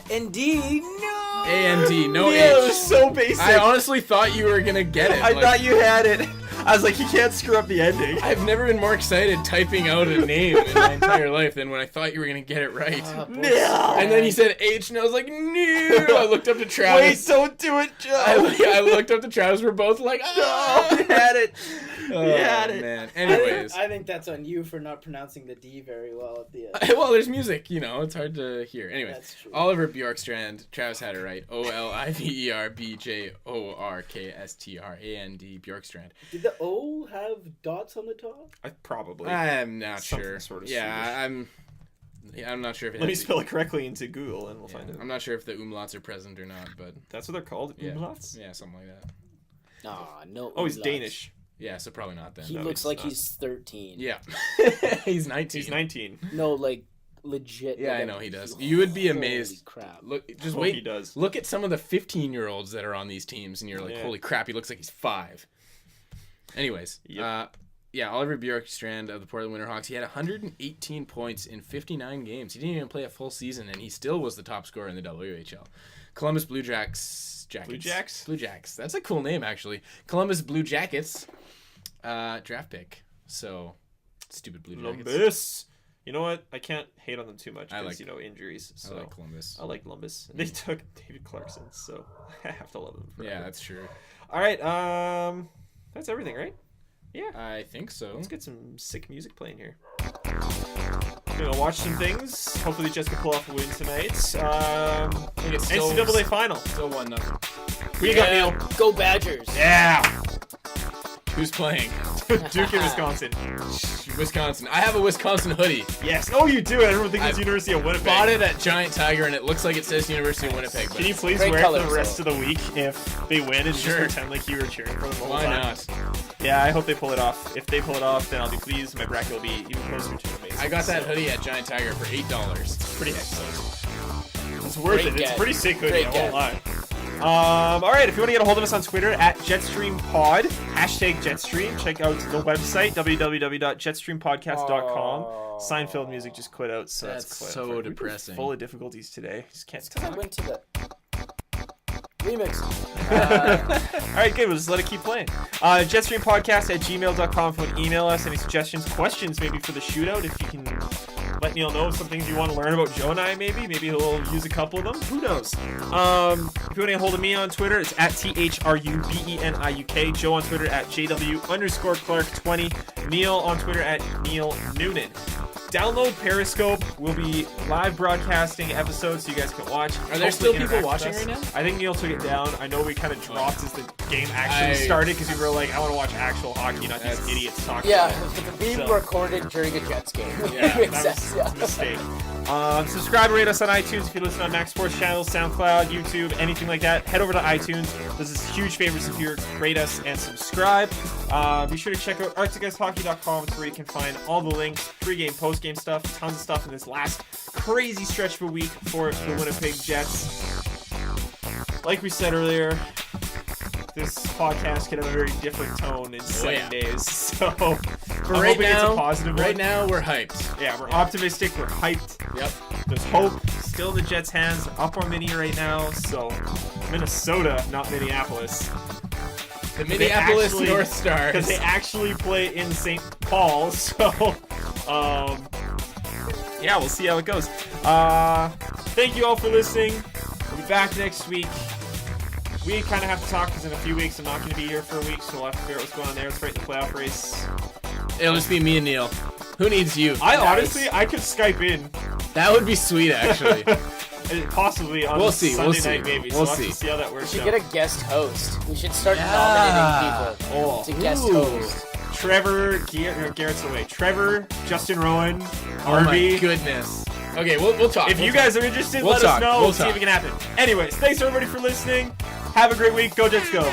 S2: Indeed, no.
S3: A-N-D, no
S1: Neil, it was
S3: H.
S1: so basic.
S3: I honestly thought you were gonna get it.
S1: I
S3: Like,
S1: thought you had it. I was like, you can't screw up the ending.
S3: I've never been more excited typing out a name in my entire life than when I thought you were gonna get it right.
S1: Neil!
S3: And then he said H, and I was like, no. I looked up to Travis.
S1: Wait, don't do it, Joe.
S3: I looked up to Travis. We're both like,
S1: Oh, you had it.
S3: Oh,
S1: You had it.
S3: man. Anyways.
S2: I think that's on you for not pronouncing the D very well at the end.
S3: Well, there's music, it's hard to hear. Anyway,
S2: That's true.
S3: Oliver Bjorkstrand, Travis had it right. OLIVERBJORKSTRAND, Bjorkstrand.
S2: Did the O have dots on the top?
S1: I probably.
S3: I'm not
S1: Something
S3: sure.
S1: sort of
S3: Yeah, I'm not sure if it
S1: Let me
S3: has the-
S1: spell it correctly into Google and we'll
S3: yeah,
S1: find it.
S3: I'm not sure if the umlauts are present or not, but
S1: That's what they're called?
S3: yeah.
S1: Umlauts?
S3: Yeah, something like that.
S2: Nah, no.
S1: Oh, he's
S2: umlauts.
S1: Danish.
S3: Yeah, so probably not then.
S2: He
S1: No,
S2: looks
S1: he's
S2: like
S1: not.
S2: he's 13.
S3: Yeah. He's 19.
S1: He's 19.
S2: No, like legit.
S3: Yeah, I
S2: like,
S3: know he does. You would be amazed.
S2: Holy crap.
S3: Look, just
S1: Hope
S3: wait.
S1: he does.
S3: Look at some of the 15-year-olds that are on these teams, and you're like,
S1: Yeah.
S3: holy crap, he looks like he's 5. Anyways,
S1: Yep.
S3: Oliver Bjorkstrand of the Portland Winterhawks, he had 118 points in 59 games. He didn't even play a full season, and he still was the top scorer in the WHL. Columbus Blue Jacks.
S1: Blue Jacks?
S3: Blue Jacks. That's a cool name, actually. Columbus Blue Jackets draft pick. So, stupid Blue Jackets.
S1: Columbus. You know what? I can't hate on them too much
S3: I
S1: because,
S3: like-
S1: injuries. So
S3: I like Columbus.
S1: I like Columbus. They took David Clarkson, so I have to love them forever.
S3: Yeah, that's true.
S1: All right. That's everything, right? Yeah.
S3: I think so.
S1: Let's get some sick music playing here. Gonna watch some things. Hopefully, Jets can pull off a win tonight.
S3: I think it's still
S1: NCAA final.
S3: Still 1-0.
S1: Who you got, Neil?
S2: Go Badgers.
S1: Yeah.
S3: Who's playing?
S1: Duke in Wisconsin.
S3: Wisconsin. I have a Wisconsin hoodie.
S1: Yes. Oh, you do. I don't think it's
S3: I
S1: University of Winnipeg.
S3: Bought it at Giant Tiger, and it looks like it says University of Winnipeg. But
S1: Can you please
S2: Great
S1: wear it for the
S2: colors,
S1: rest
S2: though.
S1: of the week if they win and
S3: Sure.
S1: just pretend like you were cheering for them the whole
S3: why
S1: time?
S3: not?
S1: Yeah, I hope they pull it off. If they pull it off, then I'll be pleased. My bracket will be even closer to amazing.
S3: I got that
S1: So,
S3: hoodie at Giant Tiger for $8.
S1: pretty excellent. It's worth
S2: Great
S1: it. It's a
S2: get.
S1: pretty sick hoodie.
S2: Great
S1: I won't lie. All right, if you want to get a hold of us on Twitter at JetStreamPod, #JetStream. Check out the website www.jetstreampodcast.com. Seinfeld music just quit out, so that's
S3: That's so
S1: we're
S3: depressing.
S1: full of difficulties today. Just can't
S2: Because I
S1: talk.
S2: went to the remix.
S1: All right, good. We'll just let it keep playing. JetStreamPodcast@gmail.com if you want to email us any suggestions, questions maybe for the shootout. If you can let Neil know some things you want to learn about Joe and I, maybe he'll use a couple of them. Who knows? If you want to get a hold of me on Twitter, it's at THRUBENIUK. Joe on Twitter at JW_Clark20. Neil on Twitter at Neil Noonan. Download Periscope. We'll be live broadcasting episodes so you guys can watch.
S3: Are there still people watching right now?
S1: I think Neil took it down. I know we kind of dropped as the game actually started because we were like, I want to watch actual hockey, not these
S3: That's-
S1: idiots talk
S2: Yeah,
S1: about it.
S2: the beam
S1: So-
S2: recorded during a Jets game.
S3: Yeah,
S2: Makes
S1: That was
S2: sense,
S1: a
S2: yeah.
S1: mistake. Subscribe, rate us on iTunes if you listen on Max Sports channels, SoundCloud, YouTube, anything like that. Head over to iTunes. This is huge favors if you rate us and subscribe. Be sure to check out arcticguyshockey.com. It's where you can find all the links, pre-game, post-game stuff, tons of stuff in this last crazy stretch of a week for the Winnipeg Jets. Like we said earlier, this podcast could have a very different tone in 7 days. So,
S3: But
S1: I'm
S3: right
S1: hoping it's a
S3: now,
S1: positive one.
S3: right now we're hyped.
S1: Yeah, we're optimistic. We're hyped.
S3: Yep.
S1: There's hope. Still in the Jets' hands. They're up on Mini right now. So, Minnesota, not Minneapolis.
S3: The Minneapolis North Stars.
S1: Because they actually play in St. Paul. So, yeah, we'll see how it goes. Thank you all for listening. We'll be back next week. We kind of have to talk because in a few weeks I'm not going to be here for a week, so we'll have to figure out what's going on there. It's right in the playoff race.
S3: It'll just be me and Neil. Who needs you?
S1: Honestly, I could Skype in.
S3: That would be sweet, actually.
S1: Possibly on
S3: We'll see,
S1: Sunday
S3: we'll see.
S1: night, maybe.
S3: We'll
S1: So we'll have
S3: see.
S1: to see how that
S2: We
S1: works
S2: should
S1: out.
S2: get a guest host. We should start
S3: Yeah.
S2: nominating people to guest
S3: Ooh.
S2: host.
S1: Trevor, Garrett's away. Trevor, Justin Rowan,
S3: Oh my
S1: Harvey.
S3: goodness. Okay, we'll talk.
S1: If you guys are interested,
S3: We'll
S1: let
S3: talk.
S1: us know.
S3: We'll
S1: We'll see if
S3: talk.
S1: it can happen. Anyways, thanks everybody for listening. Have a great week. Go Jets, go.